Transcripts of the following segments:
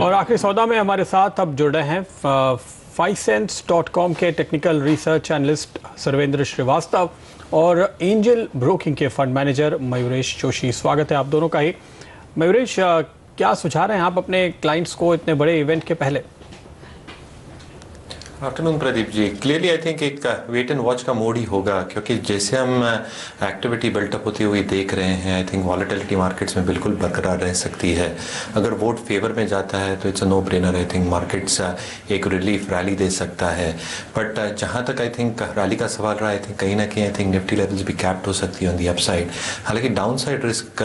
और आखिरी सौदा में हमारे साथ अब जुड़ रहे हैं 5cents.com के technical research analyst Sarvendra Srivastava और एंजल ब्रोकिंग के फंड मैनेजर मयूरेश जोशी। स्वागत है आप दोनों का ही। मयूरेश, क्या सुझा रहे हैं आप अपने क्लाइंट्स को इतने बड़े इवेंट के पहले? Afternoon Pradeep ji. Clearly I think एक वेट एंड वॉच का मोड ही होगा, क्योंकि जैसे हम एक्टिविटी बिल्टअप होती हुई देख रहे हैं, आई थिंक वॉलेटिलिटी मार्केट्स में बिल्कुल बरकरार रह सकती है। अगर वोट फेवर में जाता है तो it's a no brainer. I think markets एक रिलीफ रैली दे सकता है। बट जहाँ तक आई थिंक रैली का सवाल रहा, आई थिंक कहीं ना कहीं आई थिंक निफ्टी लेवल्स भी कैप्ट हो सकती है ऑन दी अपसाइड। हालांकि डाउन साइड रिस्क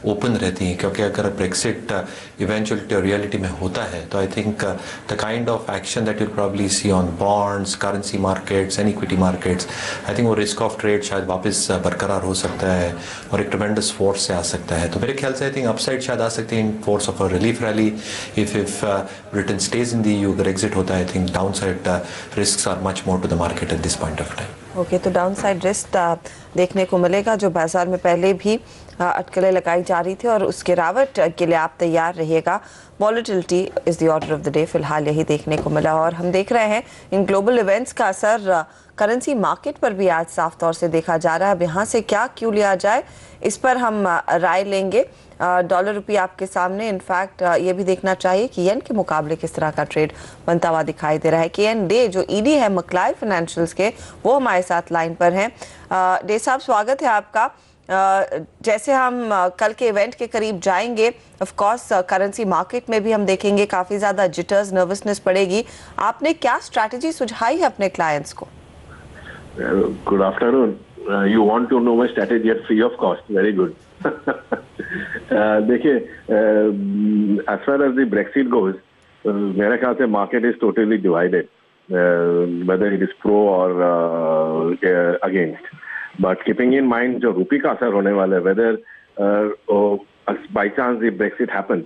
ओपन रहती है, क्योंकि अगर ब्रेक्सिट इवेंचुअलिटी और रियलिटी में होता है तो I think the kind of action that you'll probably see on bonds, currency markets and equity markets, I think वो रिस्क ऑफ ट्रेड शायद वापस बरकरार हो सकता है और एक ट्रेमेंडस फोर्स से आ सकता है। तो मेरे ख्याल से आई थिंक अपसाइड शायद आ सकती है in force of a relief rally if Britain stage in the EU. अगर एग्जिट होता है, I think down side risk are much more to the market at this point of time. Okay, तो down side risk देखने को मिलेगा, जो बाजार में पहले भी अटकलें लगाई जा रही थी, और उस गिरावट के लिए आप तैयार रहिएगा। Volatility is the order of the day, फिलहाल यही देखने को मिला। और हम देख रहे हैं इन ग्लोबल इवेंट्स का असर करेंसी मार्केट पर भी आज साफ तौर से देखा जा रहा है। अब यहाँ से क्या क्यों लिया जाए, इस पर हम राय लेंगे। डॉलर रुपये आपके सामने। इनफैक्ट ये भी देखना चाहिए कि येन के मुकाबले किस तरह का ट्रेड बनता हुआ दिखाई दे रहा है। KN डे जो ईडी है मकलाई फाइनेंशियल्स के, वो हमारे साथ लाइन पर हैं। डे साहब, स्वागत है आपका। जैसे हम कल के इवेंट के करीब जाएंगे, ऑफ कोर्स करेंसी मार्केट में भी हम देखेंगे काफ़ी ज़्यादा जिटर्स, नर्वसनेस पड़ेगी। आपने क्या स्ट्रैटेजी सुझाई है अपने क्लाइंट्स को? Good afternoon. You want to know my strategy at free of cost? Very good. देखिए, as far as the Brexit goes, मेरे ख्याल से market is totally divided, whether it is pro और against. But keeping in mind जो rupee का असर होने वाला है, whether by chance the Brexit happens,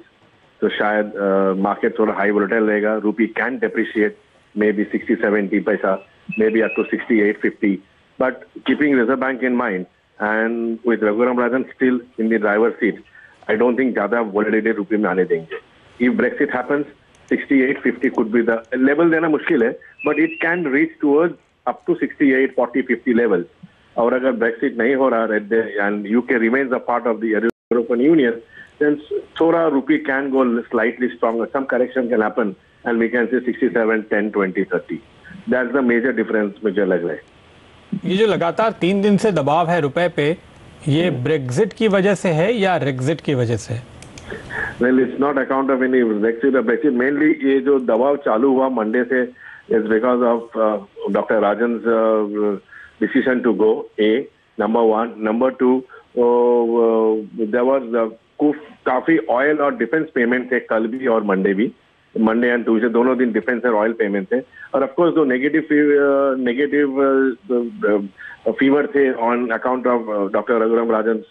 तो शायद मार्केट थोड़ा हाई वोलेटाइल रहेगा। रूपी कैन डेप्रिशिएट मे बी 60-70 पैसा, maybe up to 68-50. But keeping Reserve Bank in mind and with Raghuram Rajan still in the driver's seat, I don't think ज़्यादा volatility रुपये में आने देंगे. If Brexit happens, 68-50 could be the level. देना मुश्किल है, but it can reach towards up to 68, 40, 50 levels. और अगर Brexit नहीं हो रहा and UK remains a part of the European Union, then थोड़ा रुपये can go slightly stronger. Some correction can happen and we can say 67, 10, 20, 30. That's the major difference मुझे लग रहा है। ये जो लगातार 3 दिन से दबाव है रुपए पे, ये ब्रेक्सिट की वजह से है या रेक्सिट की वजह से? Well, it's not account of any Brexit or Brexit. Mainly ये जो दबाव चालू हुआ मंडे से is because of Dr. Rajan's decision to go. A, number one. Number two, there was काफी ऑयल और डिफेंस पेमेंट थे कल भी और मंडे भी। मंडे एंड ट्यूसडे दोनों दिन डिफेंस और ऑयल पेमेंट थे। और ऑफ कोर्स जो नेगेटिव फीवर थे on account of doctor Raghuram Rajan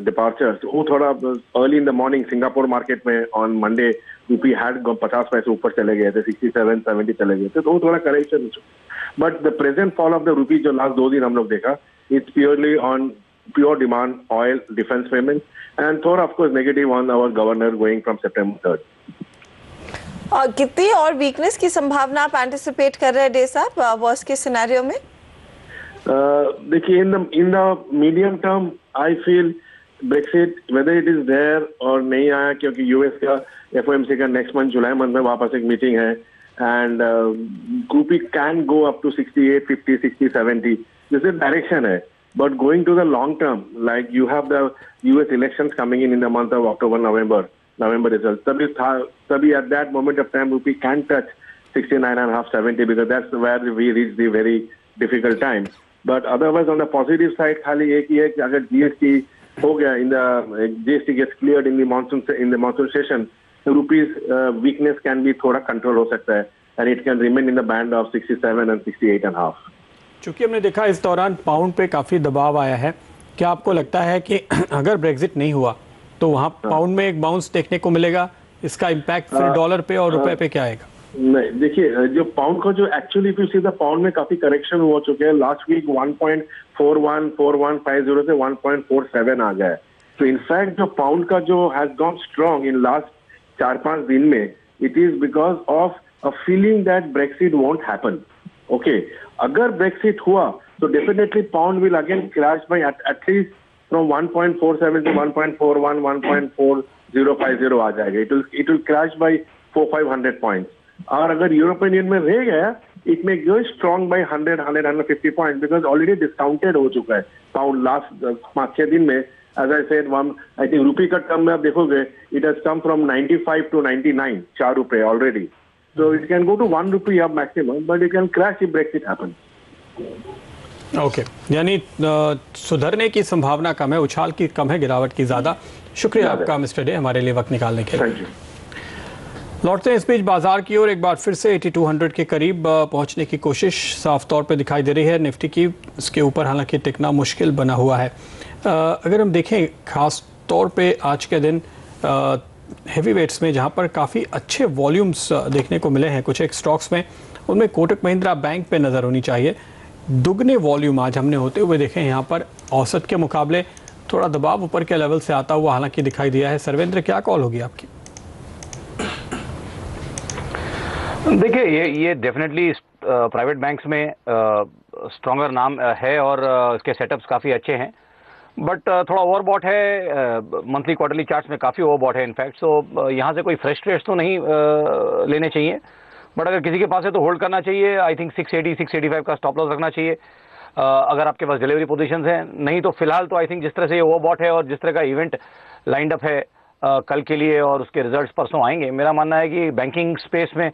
departure, वो थोड़ा early in the morning Singapore market में ऑन मंडे रूपी हैड 50 पैसे ऊपर चले गए थे, 67-70 चले गए थे, तो वो थोड़ा correction. But the present fall of the rupee जो लास्ट 2 दिन हम लोग देखा, it's purely on pure demand, oil, defence payment and थोड़ा of course negative on our governor going from September 3rd. कितनी और वीकनेस की संभावना आप एंटिसिपेट कर रहे हैं डे साहब वर्स्ट के सिनेरियो में? देखिए, in the medium term I feel Brexit whether it is there और नहीं आया, क्योंकि यूएस का FOMC का नेक्स्ट मंथ जुलाई मंथ में वापस एक मीटिंग है and rupee can go up to 68-50, 60-70. This is direction है। But going to the long term, like you have the US elections coming in the month of October, November results. तभी at that moment of time, rupee can touch 69.5, 70 because that's where we reach the very difficult time. But otherwise, on the positive side, खाली एक ही है कि अगर GST हो गया, GST gets cleared in the monsoon session, so rupees weakness can be थोड़ा control हो सकता है and it can remain in the band of 67 and 68.5. चूंकि हमने देखा इस दौरान पाउंड पे काफी दबाव आया है, क्या आपको लगता है कि अगर ब्रेक्सिट नहीं हुआ तो वहाँ पाउंड में एक बाउंस देखने को मिलेगा? इसका इम्पैक्ट फिर डॉलर पे और रुपए पे क्या आएगा? नहीं, देखिए, जो पाउंड का जो एक्चुअली फिर सीधा पाउंड में काफी करेक्शन हो चुके हैं। लास्ट वीक 1.4150 से 1.47 आ गया है। तो इनफैक्ट जो पाउंड का जो has gone strong in last 4-5 दिन में, it is because of a feeling that Brexit won't happen. Okay, agar Brexit hua, so definitely pound will again crash by at least from 1.47 to 1.41, 1.4050 आ जाएगा. It will crash by 400-500 points. और अगर European union में रह गया, it may go strong by 100-150 points because already discounted हो चुका है pound last 5-6 दिन में. As I said, I think rupee का term में आप देखोगे, it has come from 95 to 99, 4 रुपए already. So it can go to 1 rupee up maximum, but it can crash if Brexit happens. Okay, यानी सुधरने की संभावना कम है, उछाल की कम है, गिरावट की ज़्यादा. शुक्रिया आपका मिस्टर डे, हमारे लिए वक्त निकालने के लिए. Thank you. लौटते हैं इस बीच बाजार की ओर. एक बार फिर से 8200 के करीब पहुंचने की कोशिश साफ तौर पे दिखाई दे रही है निफ्टी की. इसके ऊपर हालांकि टिकना मुश्किल बना हुआ है. अगर हम देखें खास तौर पे आज के दिन हेवी वेट्स में, जहां पर काफ़ी अच्छे वॉल्यूम्स देखने को मिले हैं कुछ एक स्टॉक्स में, उनमें कोटक महिंद्रा बैंक पे नज़र होनी चाहिए. दुगने वॉल्यूम आज हमने होते हुए देखे. यहाँ पर औसत के मुकाबले थोड़ा दबाव ऊपर के लेवल से आता हुआ हालांकि दिखाई दिया है. सर्वेंद्र, क्या कॉल होगी आपकी? देखिए, ये डेफिनेटली प्राइवेट बैंक्स में स्ट्रॉन्गर नाम है और इसके सेटअप्स काफ़ी अच्छे हैं, बट थोड़ा ओवरबॉट है. मंथली क्वार्टरली चार्ट्स में काफ़ी ओवरबॉट है इनफैक्ट. सो यहाँ से कोई फ्रेश ट्रेड्स तो नहीं लेने चाहिए, बट अगर किसी के पास है तो होल्ड करना चाहिए. आई थिंक 680-685 का स्टॉप लॉस रखना चाहिए अगर आपके पास डिलीवरी पोजीशंस हैं. नहीं तो फिलहाल तो आई थिंक जिस तरह से ये ओवरबॉट है और जिस तरह का इवेंट लाइंड अप है कल के लिए और उसके रिजल्ट्स परसों आएंगे, मेरा मानना है कि बैंकिंग स्पेस में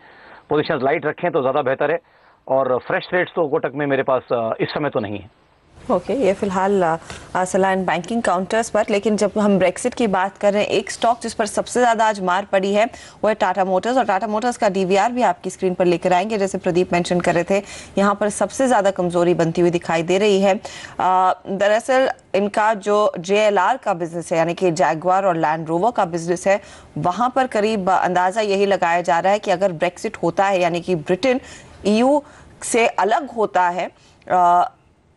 पोजीशंस लाइट रखें तो ज़्यादा बेहतर है. और फ्रेश ट्रेड्स तो कोटक में मेरे पास इस समय तो नहीं है. ओके, ये फिलहाल सलाह इन बैंकिंग काउंटर्स पर. लेकिन जब हम ब्रेक्सिट की बात कर रहे हैं, एक स्टॉक जिस पर सबसे ज़्यादा आज मार पड़ी है वो है टाटा मोटर्स. और टाटा मोटर्स का डीवीआर भी आपकी स्क्रीन पर लेकर आएंगे. जैसे प्रदीप मेंशन कर रहे थे, यहाँ पर सबसे ज़्यादा कमज़ोरी बनती हुई दिखाई दे रही है. दरअसल इनका जो JLR का बिजनेस है, यानी कि जैगवार और लैंड रोवर का बिजनेस है, वहाँ पर करीब अंदाज़ा यही लगाया जा रहा है कि अगर ब्रेक्सिट होता है, यानी कि ब्रिटेन EU से अलग होता है,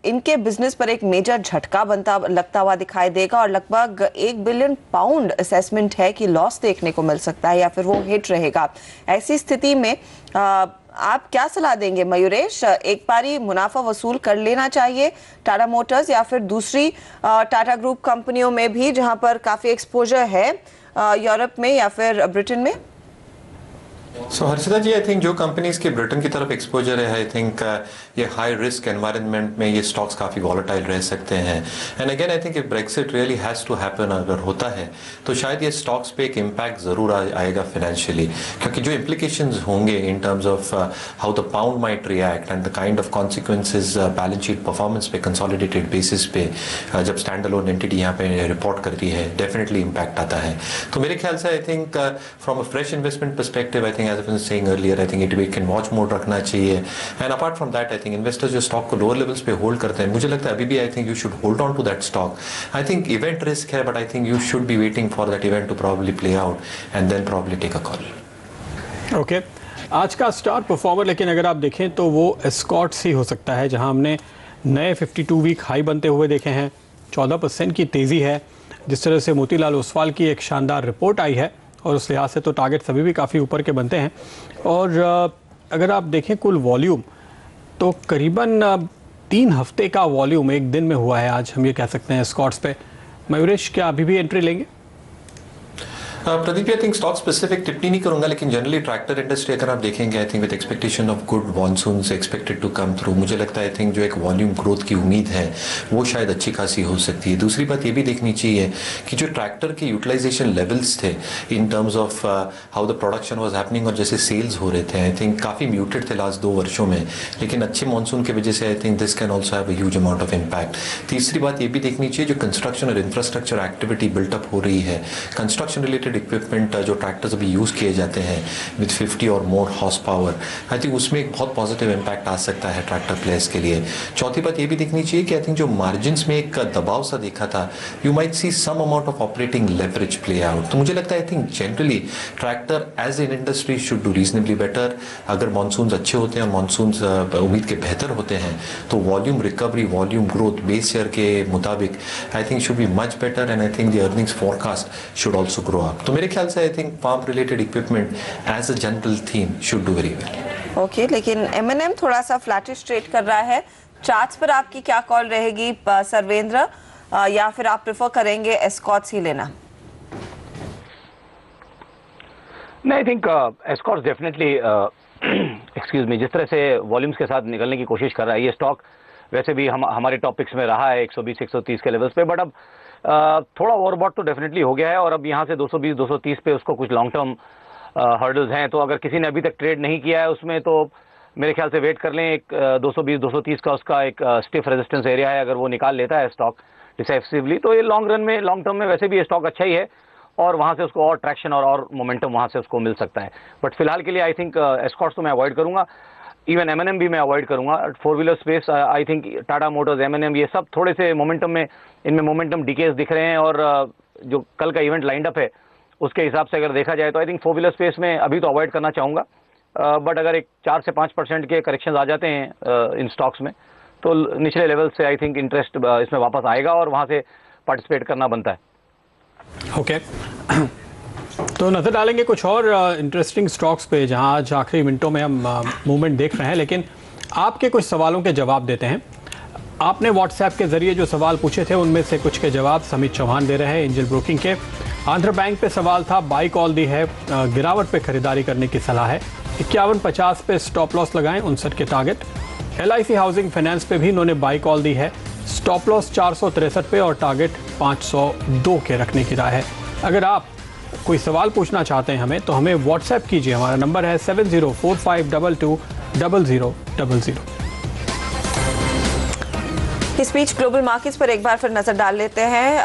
इनके बिजनेस पर एक मेजर झटका लगता हुआ दिखाई देगा. और लगभग 1 बिलियन पाउंड असेसमेंट है कि लॉस देखने को मिल सकता है या फिर वो हिट रहेगा. ऐसी स्थिति में आप क्या सलाह देंगे मयूरेश? एक बारी मुनाफा वसूल कर लेना चाहिए टाटा मोटर्स, या फिर दूसरी टाटा ग्रुप कंपनियों में भी जहां पर काफी एक्सपोजर है यूरोप में या फिर ब्रिटेन में? So Harshita ji, I think जो कंपनीज के ब्रिटेन की तरफ एक्सपोजर है, आई थिंक ये हाई रिस्क एनवायरनमेंट में ये स्टॉक्स काफ़ी वॉलेटाइल रह सकते हैं. And again I think if Brexit really has to happen, अगर होता है तो शायद ये स्टॉक्स पे एक इम्पैक्ट ज़रूर आएगा फाइनेंशियली, क्योंकि जो इम्प्लीकेशंस होंगे in terms of how the pound might react and the kind of consequences balance sheet performance पे कंसोलिडेटेड बेसिस पे जब स्टैंड अलोन एंटिटी यहाँ पे रिपोर्ट करती है, डेफिनेटली इम्पैक्ट आता है. तो मेरे ख्याल से I think from a fresh investment perspective, I think as I was saying earlier, I think it can watch mode रखना चाहिए. And apart from that, I think investors जो stock को lower levels पे hold करते हैं, मुझे लगता है अभी भी I think you should hold on to that stock. I think event risk है, but I think you should be waiting for that event to probably play out and then probably take a call. Okay. आज का star performer लेकिन अगर आप देखें तो वो Escorts ही हो सकता है, जहां हमने नए 52 वीक हाई बनते हुए देखे हैं. 14% की तेज़ी है. जिस तरह से मोतीलाल ओसवाल की एक शानदार रिपोर्ट आई है और उस लिहाज से तो टारगेट सभी भी काफ़ी ऊपर के बनते हैं. और अगर आप देखें कुल वॉल्यूम तो करीबन 3 हफ्ते का वॉल्यूम एक दिन में हुआ है आज, हम ये कह सकते हैं स्कॉट्स पे. मयूरेश, क्या अभी भी एंट्री लेंगे? Pradeep, I think stock specific टिप्पणी नहीं करूंगा, लेकिन जनरली ट्रैक्टर इंडस्ट्री अगर आप देखेंगे, I think with expectation of good monsoons expected to come through, मुझे लगता है आई थिंक जो एक वॉल्यूम ग्रोथ की उम्मीद है वो शायद अच्छी खासी हो सकती है. दूसरी बात ये भी देखनी चाहिए कि जो ट्रैक्टर के यूटिलाइजेशन लेवल्स थे in terms of how the production was happening और जैसे सेल्स हो रहे थे, आई थिंक काफ़ी म्यूटेड थे लास्ट 2 वर्षों में, लेकिन अच्छे मानसून की वजह से I think this can also have a huge amount of impact. तीसरी बात ये भी देखनी चाहिए जो कंस्ट्रक्शन और इंफ्रास्ट्रक्चर एक्टिविटी बिल्टअप हो रही है, कंस्ट्रक्शन रिलेटेड इक्विपमेंट जो ट्रैक्टर्स अभी यूज़ किए जाते हैं विद 50 और मोर हॉर्स पावर, आई थिंक उसमें एक बहुत पॉजिटिव इम्पैक्ट आ सकता है ट्रैक्टर प्लेयर्स के लिए. चौथी बात ये भी देखनी चाहिए कि आई थिंक जो मार्जिन्स में एक दबाव सा देखा था, you might see some amount of operating leverage play out. तो मुझे लगता है I think generally tractor as an industry should do reasonably better. अगर मानसून अच्छे होते हैं और मानसून उम्मीद के बेहतर होते हैं तो volume recovery, volume growth base year के मुताबिक I think should be much better, and I think the earnings forecast should also grow up. तो मेरे ख्याल से I think farm related equipment as a general theme should do very well. Okay, लेकिन M&M थोड़ा सा flattish trade कर रहा है। चार्ट्स पर आपकी क्या कॉल रहेगी सर्वेंद्र, या फिर आप प्रेफर करेंगे एस्कॉर्ट्स ही लेना? नहीं, I think Escorts definitely, excuse me, जिस तरह से वॉल्यूम्स के साथ निकलने की कोशिश कर रहा है ये स्टॉक, वैसे भी हमारे टॉपिक्स में रहा है 120-130 के लेवल्स पे, बट अब थोड़ा ओवरबॉट तो डेफिनेटली हो गया है और अब यहाँ से 220-230 पे उसको कुछ लॉन्ग टर्म हर्डल्स हैं। तो अगर किसी ने अभी तक ट्रेड नहीं किया है उसमें तो मेरे ख्याल से वेट कर लें। एक 220-230 का उसका एक स्टिफ रेजिस्टेंस एरिया है, अगर वो निकाल लेता है स्टॉक डिसाइसिवली तो ये लॉन्ग रन में, लॉन्ग टर्म में वैसे भी ये स्टॉक अच्छा ही है और वहाँ से उसको और ट्रैक्शन और मोमेंटम वहाँ से उसको मिल सकता है। बट फिलहाल के लिए आई थिंक एस्कॉर्ट्स तो मैं अवॉइड करूँगा, इवन M&M भी मैं अवॉइड करूँगा। Four wheeler space I think Tata motors, M&M, ये सब थोड़े से मोमेंटम में, इनमें मोमेंटम डिकेज दिख रहे हैं और जो कल का इवेंट लाइंड अप है उसके हिसाब से अगर देखा जाए तो आई थिंक 4-व्हीलर स्पेस में अभी तो अवॉइड करना चाहूँगा। बट अगर एक 4 से 5% के करेक्शन आ जाते हैं इन स्टॉक्स में तो निचले लेवल से आई थिंक इंटरेस्ट इसमें वापस आएगा और वहाँ से पार्टिसिपेट करना बनता है। ओके, तो नजर डालेंगे कुछ और इंटरेस्टिंग स्टॉक्स पे जहां आज आखिरी मिनटों में हम मूवमेंट देख रहे हैं, लेकिन आपके कुछ सवालों के जवाब देते हैं। आपने व्हाट्सएप के जरिए जो सवाल पूछे थे उनमें से कुछ के जवाब समित चौहान दे रहे हैं एंजल ब्रोकिंग के। आंध्र बैंक पे सवाल था, बाई कॉल दी है, गिरावट पे खरीदारी करने की सलाह है, 51.50 पे स्टॉप लॉस लगाएं, 59 के टारगेट। LIC हाउसिंग फाइनेंस पे भी इन्होंने बाई कॉल दी है, स्टॉप लॉस 463 पे और टारगेट 502 के रखने की राय है। अगर आप कोई सवाल पूछना चाहते हैं हमें तो हमें व्हाट्सएप कीजिए, हमारा नंबर है 7045220000। इस बीच ग्लोबल मार्केट्स पर एक बार फिर नजर डाल लेते हैं।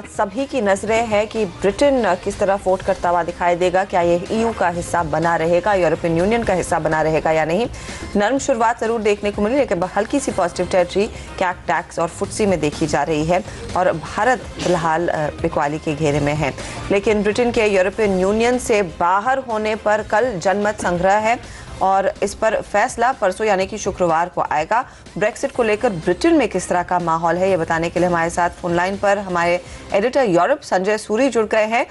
सभी की नजरें हैं कि ब्रिटेन किस तरह वोट करता हुआ दिखाई देगा, क्या ये EU का हिस्सा बना रहेगा, यूरोपियन यूनियन का हिस्सा बना रहेगा या नहीं। नरम शुरुआत जरूर देखने को मिली लेकिन हल्की सी पॉजिटिव टेरिटरी कैक टैक्स और फुटसी में देखी जा रही है और भारत फिलहाल बिकवाली के घेरे में है। लेकिन ब्रिटेन के यूरोपियन यूनियन से बाहर होने पर कल जनमत संग्रह है और इस पर फैसला परसों यानी कि शुक्रवार को आएगा। ब्रेक्सिट को लेकर ब्रिटेन में किस तरह का माहौल है ये बताने के लिए हमारे साथ फोन लाइन पर हमारे एडिटर यूरोप संजय सूरी जुड़ गए हैं।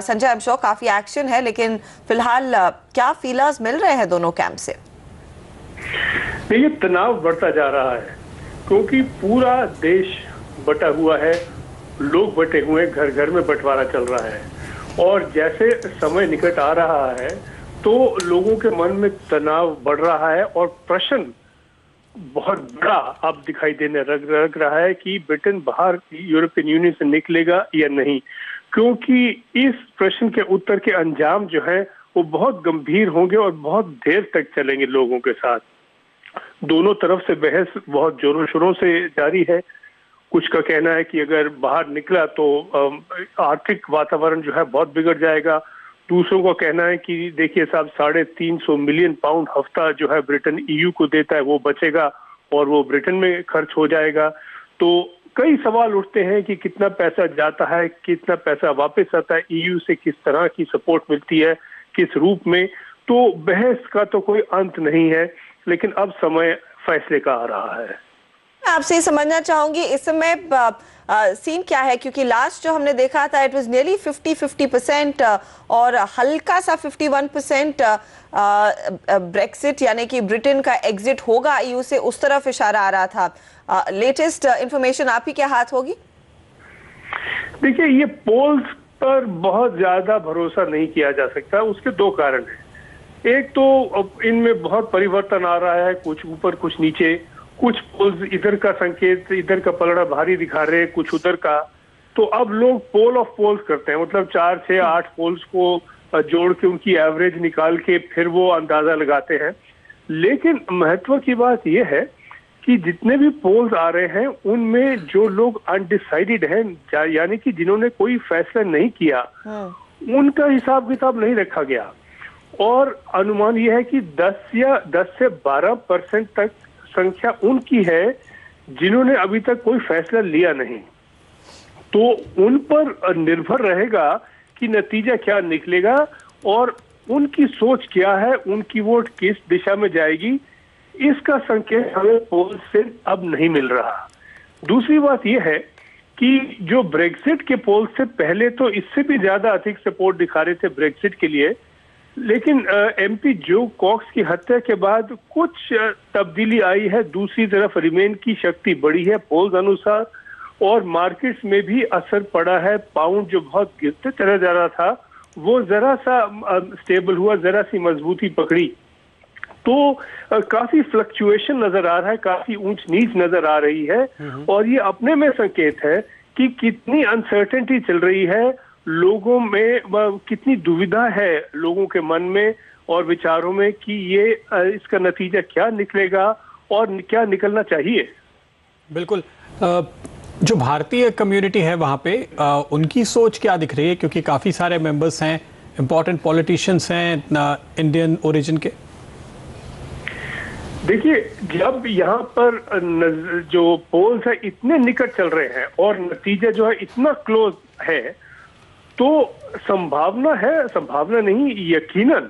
संजय, आई एम श्योर काफी एक्शन है लेकिन फिलहाल क्या फीलर्स मिल रहे हैं दोनों कैंप से? ये तनाव बढ़ता जा रहा है क्योंकि पूरा देश बटा हुआ है, लोग बटे हुए, घर घर में बंटवारा चल रहा है और जैसे समय निकट आ रहा है तो लोगों के मन में तनाव बढ़ रहा है और प्रश्न बहुत बड़ा अब दिखाई देने लग रहा है कि ब्रिटेन बाहर यूरोपियन यूनियन से निकलेगा या नहीं, क्योंकि इस प्रश्न के उत्तर के अंजाम जो है वो बहुत गंभीर होंगे और बहुत देर तक चलेंगे लोगों के साथ। दोनों तरफ से बहस बहुत जोरों शोरों से जारी है। कुछ का कहना है कि अगर बाहर निकला तो आर्थिक वातावरण जो है बहुत बिगड़ जाएगा। दूसरों का कहना है कि देखिए साहब, 350 मिलियन पाउंड हफ्ता जो है ब्रिटेन EU को देता है वो बचेगा और वो ब्रिटेन में खर्च हो जाएगा। तो कई सवाल उठते हैं कि कितना पैसा जाता है, कितना पैसा वापस आता है, EU से किस तरह की सपोर्ट मिलती है, किस रूप में। तो बहस का तो कोई अंत नहीं है लेकिन अब समय फैसले का आ रहा है। आपसे समझना चाहूंगी इस समय सीन क्या है, क्योंकि लास्ट जो हमने देखा था इट वाज नियरली 50% और हल्का सा 51% ब्रेक्सिट यानी कि ब्रिटेन का एग्जिट होगा EU से, उस तरफ इशारा आ रहा था। लेटेस्ट इंफॉर्मेशन आप ही के हाथ होगी? देखिए, ये पोल्स पर बहुत ज्यादा भरोसा नहीं किया जा सकता। उसके दो कारण हैं। एक तो इनमें बहुत परिवर्तन आ रहा है, कुछ ऊपर कुछ नीचे, कुछ पोल्स इधर का संकेत, इधर का पलड़ा भारी दिखा रहे, कुछ उधर का। तो अब लोग पोल ऑफ पोल्स करते हैं, मतलब 4, 6, 8 पोल्स को जोड़ के उनकी एवरेज निकाल के फिर वो अंदाजा लगाते हैं। लेकिन महत्व की बात यह है कि जितने भी पोल्स आ रहे हैं उनमें जो लोग अनडिसाइडेड हैं, यानी कि जिन्होंने कोई फैसला नहीं किया, उनका हिसाब किताब नहीं रखा गया और अनुमान यह है कि 10 से 12% तक संख्या उनकी है जिन्होंने अभी तक कोई फैसला लिया नहीं। तो उन पर निर्भर रहेगा कि नतीजा क्या निकलेगा और उनकी सोच क्या है, उनकी वोट किस दिशा में जाएगी, इसका संकेत हमें पोल से अब नहीं मिल रहा। दूसरी बात यह है कि जो ब्रेक्सिट के पोल से पहले तो इससे भी ज्यादा अधिक सपोर्ट दिखा रहे थे ब्रेक्सिट के लिए, लेकिन एमपी जो कॉक्स की हत्या के बाद कुछ तब्दीली आई है। दूसरी तरफ रिमेन की शक्ति बढ़ी है पोल्स अनुसार, और मार्केट्स में भी असर पड़ा है। पाउंड जो बहुत गिरते चला जा रहा था वो जरा सा स्टेबल हुआ, जरा सी मजबूती पकड़ी। तो काफी फ्लक्चुएशन नजर आ रहा है, काफी ऊंच नीच नजर आ रही है, और ये अपने में संकेत है कि कितनी अनसर्टेनिटी चल रही है लोगों में, कितनी दुविधा है लोगों के मन में और विचारों में कि ये इसका नतीजा क्या निकलेगा और क्या निकलना चाहिए। बिल्कुल। जो भारतीय कम्युनिटी है वहाँ पे उनकी सोच क्या दिख रही है, क्योंकि काफ़ी सारे मेंबर्स हैं, इम्पोर्टेंट पॉलिटिशियंस हैं इंडियन ओरिजिन के। देखिए, जब यहाँ पर जो पोल्स है इतने निकट चल रहे हैं और नतीजा जो है इतना क्लोज है, तो संभावना नहीं, यकीनन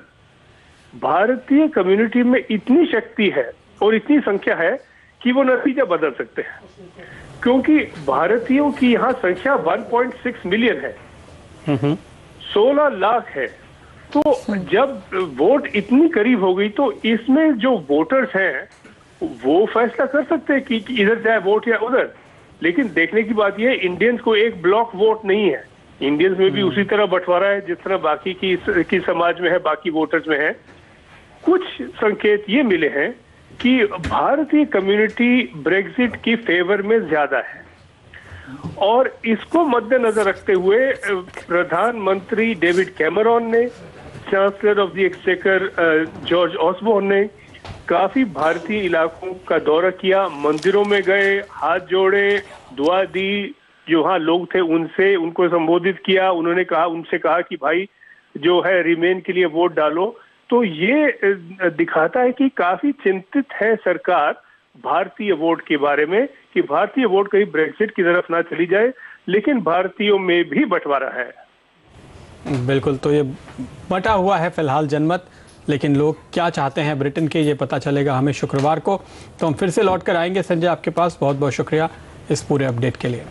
भारतीय कम्युनिटी में इतनी शक्ति है और इतनी संख्या है कि वो नतीजा बदल सकते हैं, क्योंकि भारतीयों की यहाँ संख्या 1.6 मिलियन है, 16 लाख है। तो जब वोट इतनी करीब हो गई तो इसमें जो वोटर्स हैं वो फैसला कर सकते हैं कि इधर जाए वोट या उधर। लेकिन देखने की बात यह है, इंडियंस को एक ब्लॉक वोट नहीं है, इंडियंस में भी उसी तरह बंटवारा है जिस तरह बाकी की समाज में है, बाकी वोटर्स में है। कुछ संकेत ये मिले हैं कि भारतीय कम्युनिटी ब्रेक्सिट की फेवर में ज्यादा है, और इसको मद्देनजर रखते हुए प्रधानमंत्री डेविड कैमरॉन ने, chancellor of the exchequer George Osborne ने काफी भारतीय इलाकों का दौरा किया, मंदिरों में गए, हाथ जोड़े, दुआ दी, जो वहाँ लोग थे उनको संबोधित किया। उनसे कहा कि भाई जो है रिमेन के लिए वोट डालो। तो ये दिखाता है कि काफी चिंतित है सरकार भारतीय वोट के बारे में, कि भारतीय वोट कहीं ब्रेक्सिट की तरफ ना चली जाए, लेकिन भारतीयों में भी बंटवारा है। बिल्कुल। तो ये बटा हुआ है फिलहाल जनमत, लेकिन लोग क्या चाहते हैं ब्रिटेन के, ये पता चलेगा हमें शुक्रवार को। तो हम फिर से लौट कर आएंगे संजय आपके पास। बहुत बहुत शुक्रिया इस पूरे अपडेट के लिए।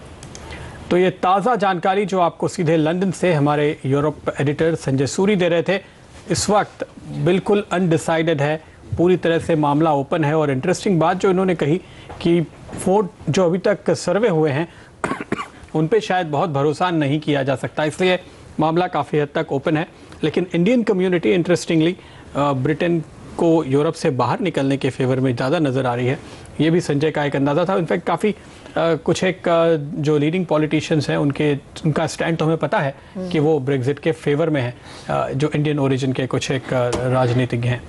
तो ये ताज़ा जानकारी जो आपको सीधे लंदन से हमारे यूरोप एडिटर संजय सूरी दे रहे थे। इस वक्त बिल्कुल अनडिसाइडेड है, पूरी तरह से मामला ओपन है। और इंटरेस्टिंग बात जो इन्होंने कही कि वोट जो अभी तक सर्वे हुए हैं उन पे शायद बहुत भरोसा नहीं किया जा सकता, इसलिए मामला काफ़ी हद तक ओपन है। लेकिन इंडियन कम्युनिटी इंटरेस्टिंगली ब्रिटेन को यूरोप से बाहर निकलने के फेवर में ज़्यादा नज़र आ रही है। ये भी संजय का एक अंदाज़ा था। इनफैक्ट काफ़ी कुछ एक जो लीडिंग पॉलिटिशियंस हैं उनका स्टैंड तो हमें पता है कि वो ब्रेक्सिट के फेवर में है, जो इंडियन ओरिजिन के कुछ एक राजनीतिज्ञ हैं।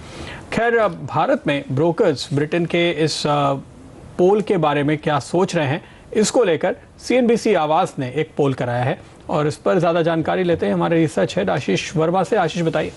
खैर, भारत में ब्रोकर्स ब्रिटेन के इस पोल के बारे में क्या सोच रहे हैं, इसको लेकर CNBC आवाज़ ने एक पोल कराया है, और इस पर ज़्यादा जानकारी लेते हैं हमारे रिसर्च हेड आशीष वर्मा से। आशीष, बताइए।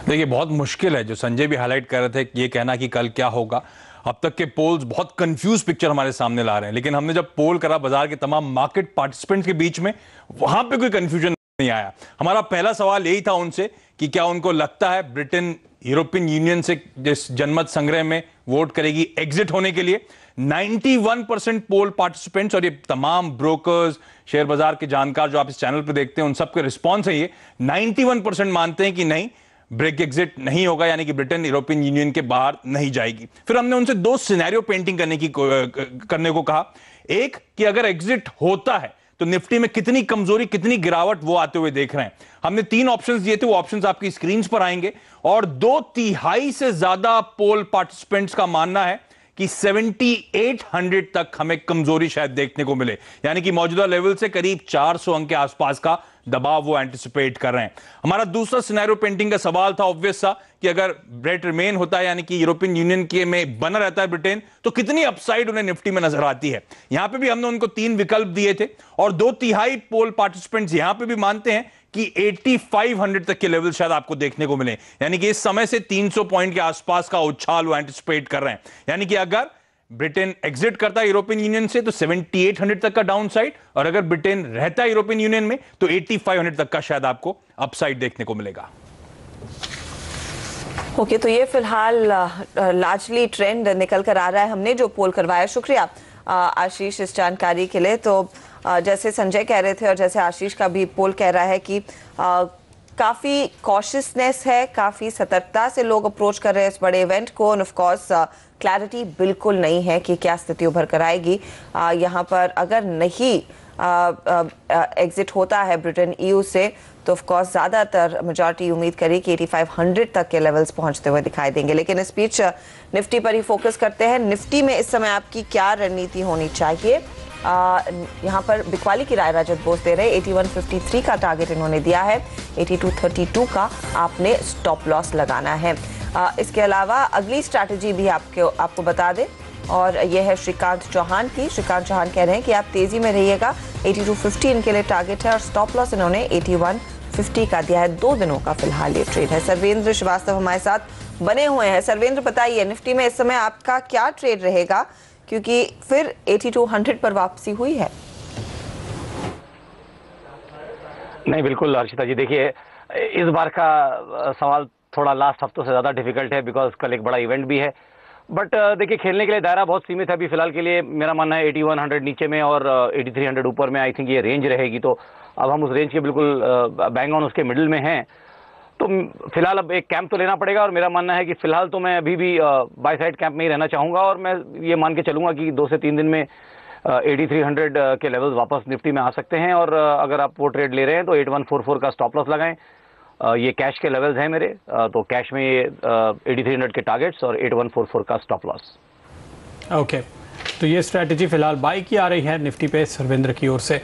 देखिए, बहुत मुश्किल है, जो संजय भी हाईलाइट कर रहे थे, ये कहना कि कल क्या होगा। अब तक के पोल्स बहुत कंफ्यूज पिक्चर हमारे सामने ला रहे हैं, लेकिन हमने जब पोल करा बाजार के तमाम मार्केट पार्टिसिपेंट्स के बीच में, वहां पे कोई कंफ्यूजन नहीं आया। हमारा पहला सवाल यही था उनसे कि क्या उनको लगता है ब्रिटेन यूरोपियन यूनियन से जिस जनमत संग्रह में वोट करेगी एग्जिट होने के लिए। 91% पोल पार्टिसिपेंट्स और ये तमाम ब्रोकर्स, शेयर बाजार के जानकार जो आप इस चैनल पर देखते हैं, उन सबके रिस्पॉन्स है ये 91% मानते हैं कि नहीं, ब्रेक एग्जिट नहीं होगा, यानी कि ब्रिटेन यूरोपियन यूनियन के बाहर नहीं जाएगी। फिर हमने उनसे दो सिनेरियो पेंटिंग करने को कहा। एक कि अगर एग्जिट होता है तो निफ्टी में कितनी कमजोरी, कितनी गिरावट वो आते हुए देख रहे हैं। हमने 3 ऑप्शंस दिए थे, वो ऑप्शंस आपकी स्क्रीन पर आएंगे। और 2/3 से ज्यादा पोल पार्टिसिपेंट्स का मानना है कि 7800 तक हमें कमजोरी शायद देखने को मिले, यानी कि मौजूदा लेवल से करीब 400 अंक के आसपास का दबाव वो एंटिसिपेट कर रहे हैं। हमारा दूसरा सिनेरियो पेंटिंग का सवाल था ऑब्वियस सा कि अगर ब्रेट रिमेन होता है, यानी कि यूरोपियन यूनियन के में बना रहता है ब्रिटेन, तो कितनी अपसाइड उन्हें निफ्टी में नजर आती है। यहां पे भी हमने उनको 3 विकल्प दिए थे, और 2/3 पोल पार्टिसिपेंट्स यहां पे भी मानते हैं कि 8500 तक के लेवल शायद आपको देखने को मिले, यानी कि इस समय से 300 पॉइंट के आसपास का उछाल वो एंटिसिपेट कर रहे हैं। यानी कि अगर ब्रिटेन एग्जिट करता है यूरोपियन यूनियन से तो 7800 तक का डाउन साइड, और अगर ब्रिटेन रहता है यूरोपियन यूनियन में तो 8500 तक का शायद आपको अपसाइड देखने को मिलेगा। ओके, तो ये फिलहाल लार्जली ट्रेंड निकल कर आ रहा है। हमने जो पोल करवाया, शुक्रिया आशीष इस जानकारी के लिए। तो जैसे संजय कह रहे थे और जैसे आशीष का भी पोल कह रहा है कि काफ़ी कॉशियसनेस है, काफ़ी सतर्कता से लोग अप्रोच कर रहे हैं इस बड़े इवेंट को। और ऑफ कोर्स क्लैरिटी बिल्कुल नहीं है कि क्या स्थिति उभर कर आएगी। यहाँ पर अगर नहीं एग्जिट होता है ब्रिटेन ईयू से, तो ऑफ कोर्स ज़्यादातर मेजॉरिटी उम्मीद करी कि 8500 तक के लेवल्स पहुंचते हुए दिखाई देंगे। लेकिन इस बीच निफ्टी पर ही फोकस करते हैं। निफ्टी में इस समय आपकी क्या रणनीति होनी चाहिए? यहाँ पर बिकवाली की राय रजत बोस दे रहे, 8153 का टारगेट इन्होंने दिया है, 8232 का आपने स्टॉप लॉस लगाना है। इसके अलावा अगली स्ट्रैटेजी भी आपको बता दें, और यह है श्रीकांत चौहान की। श्रीकांत चौहान कह रहे हैं कि आप तेजी में रहिएगा, 8250 इनके लिए टारगेट है और स्टॉप लॉस इन्होंने 8150 का दिया है। 2 दिनों का फिलहाल ये ट्रेड है। सर्वेंद्र श्रीवास्तव हमारे साथ बने हुए हैं। सर्वेंद्र, बताइए निफ्टी में इस समय आपका क्या ट्रेड रहेगा, क्योंकि फिर 8200 पर वापसी हुई है? नहीं, बिल्कुल अर्शिता जी, देखिए इस बार का सवाल थोड़ा लास्ट हफ्तों से ज़्यादा डिफिकल्ट है, बिकॉज कल एक बड़ा इवेंट भी है। बट देखिए, खेलने के लिए दायरा बहुत सीमित है अभी फिलहाल के लिए। मेरा मानना है 8100 नीचे में और 8300 ऊपर में आई थिंक ये रेंज रहेगी। तो अब हम उस रेंज के बिल्कुल बैंग ऑन उसके मिडिल में हैं। तो फिलहाल अब एक कैंप तो लेना पड़ेगा, और मेरा मानना है कि फिलहाल तो मैं अभी भी बाय साइड कैंप में ही रहना चाहूँगा, और मैं ये मान के चलूँगा कि 2 से 3 दिन में 8300 के लेवल्स वापस निफ्टी में आ सकते हैं। और अगर आप वो ट्रेड ले रहे हैं तो 8144 का स्टॉप लॉस लगाएं। ये कैश के लेवल्स हैं मेरे, तो कैश में ये 8300 के टारगेट्स और 8144 का स्टॉप लॉस। ओके, तो ये स्ट्रैटेजी फिलहाल बाई की आ रही है निफ्टी पे सर्वेंद्र की ओर से।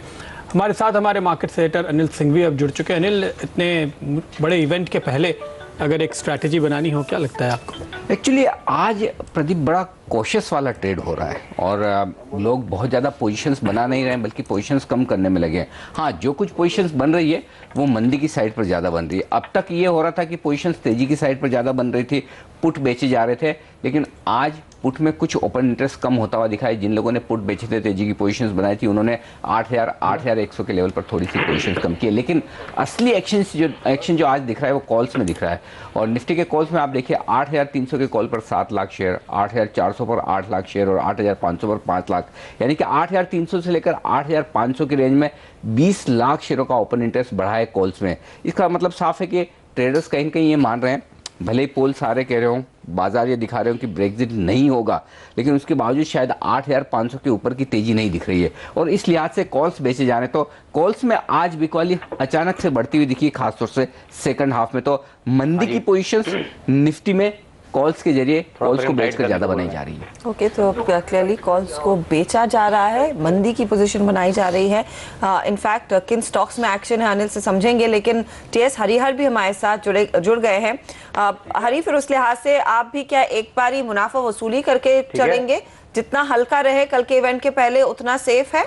हमारे साथ हमारे मार्केट सेटर अनिल सिंह भी अब जुड़ चुके हैं। अनिल, इतने बड़े इवेंट के पहले अगर एक स्ट्रैटेजी बनानी हो, क्या लगता है आपको? एक्चुअली आज प्रदीप बड़ा कॉशियस वाला ट्रेड हो रहा है, और लोग बहुत ज़्यादा पोजीशंस बना नहीं रहे हैं, बल्कि पोजीशंस कम करने में लगे हैं। हाँ, जो कुछ पोजीशंस बन रही है वो मंदी की साइड पर ज़्यादा बन रही है। अब तक ये हो रहा था कि पोजीशंस तेज़ी की साइड पर ज़्यादा बन रही थी, पुट बेचे जा रहे थे, लेकिन आज पुट में कुछ ओपन इंटरेस्ट कम होता हुआ दिखाई। जिन लोगों ने पुट बेचे थे, तेजी की पोजीशंस बनाई थी, उन्होंने 8100 के लेवल पर थोड़ी सी पोजीशंस कम की है। लेकिन असली एक्शन जो आज दिख रहा है वो कॉल्स में दिख रहा है। और निफ्टी के कॉल्स में आप देखिए, 8300 के कॉल पर 7 लाख शेयर, 8400 पर 8 लाख शेयर और 8500 पर 5 लाख, यानी कि 8300 से लेकर 8500 की रेंज में 20 लाख शेयरों का ओपन इंटरेस्ट बढ़ा है कॉल्स में। इसका मतलब साफ है कि ट्रेडर्स कहीं न कहीं ये मान रहे हैं, भले ही पोल सारे कह रहे हो, बाजार ये दिखा रहे हो कि ब्रेक्जिट नहीं होगा, लेकिन उसके बावजूद शायद 8500 के ऊपर की तेजी नहीं दिख रही है, और इस लिहाज से कॉल्स बेचे जा रहे हैं। तो कॉल्स में आज बिकवाली अचानक से बढ़ती हुई दिखी, खासतौर से सेकंड हाफ में। तो मंदी की पोजीशंस निफ्टी में कॉल्स के जरिए कॉल्स को बेचकर ज्यादा बनाई जा रही है। ओके, तो क्लियरली कॉल्स को बेचा जा रहा है, मंदी की पोजीशन बनाई जा रही है। इनफैक्ट किन स्टॉक्स में एक्शन है अनिल से समझेंगे, लेकिन टीएस हरिहर भी हमारे साथ जुड़ गए हैं। हरी, फिर उस लिहाज से आप भी क्या एक बारी मुनाफा वसूली करके चलेंगे? जितना हल्का रहे कल के इवेंट के पहले उतना सेफ है?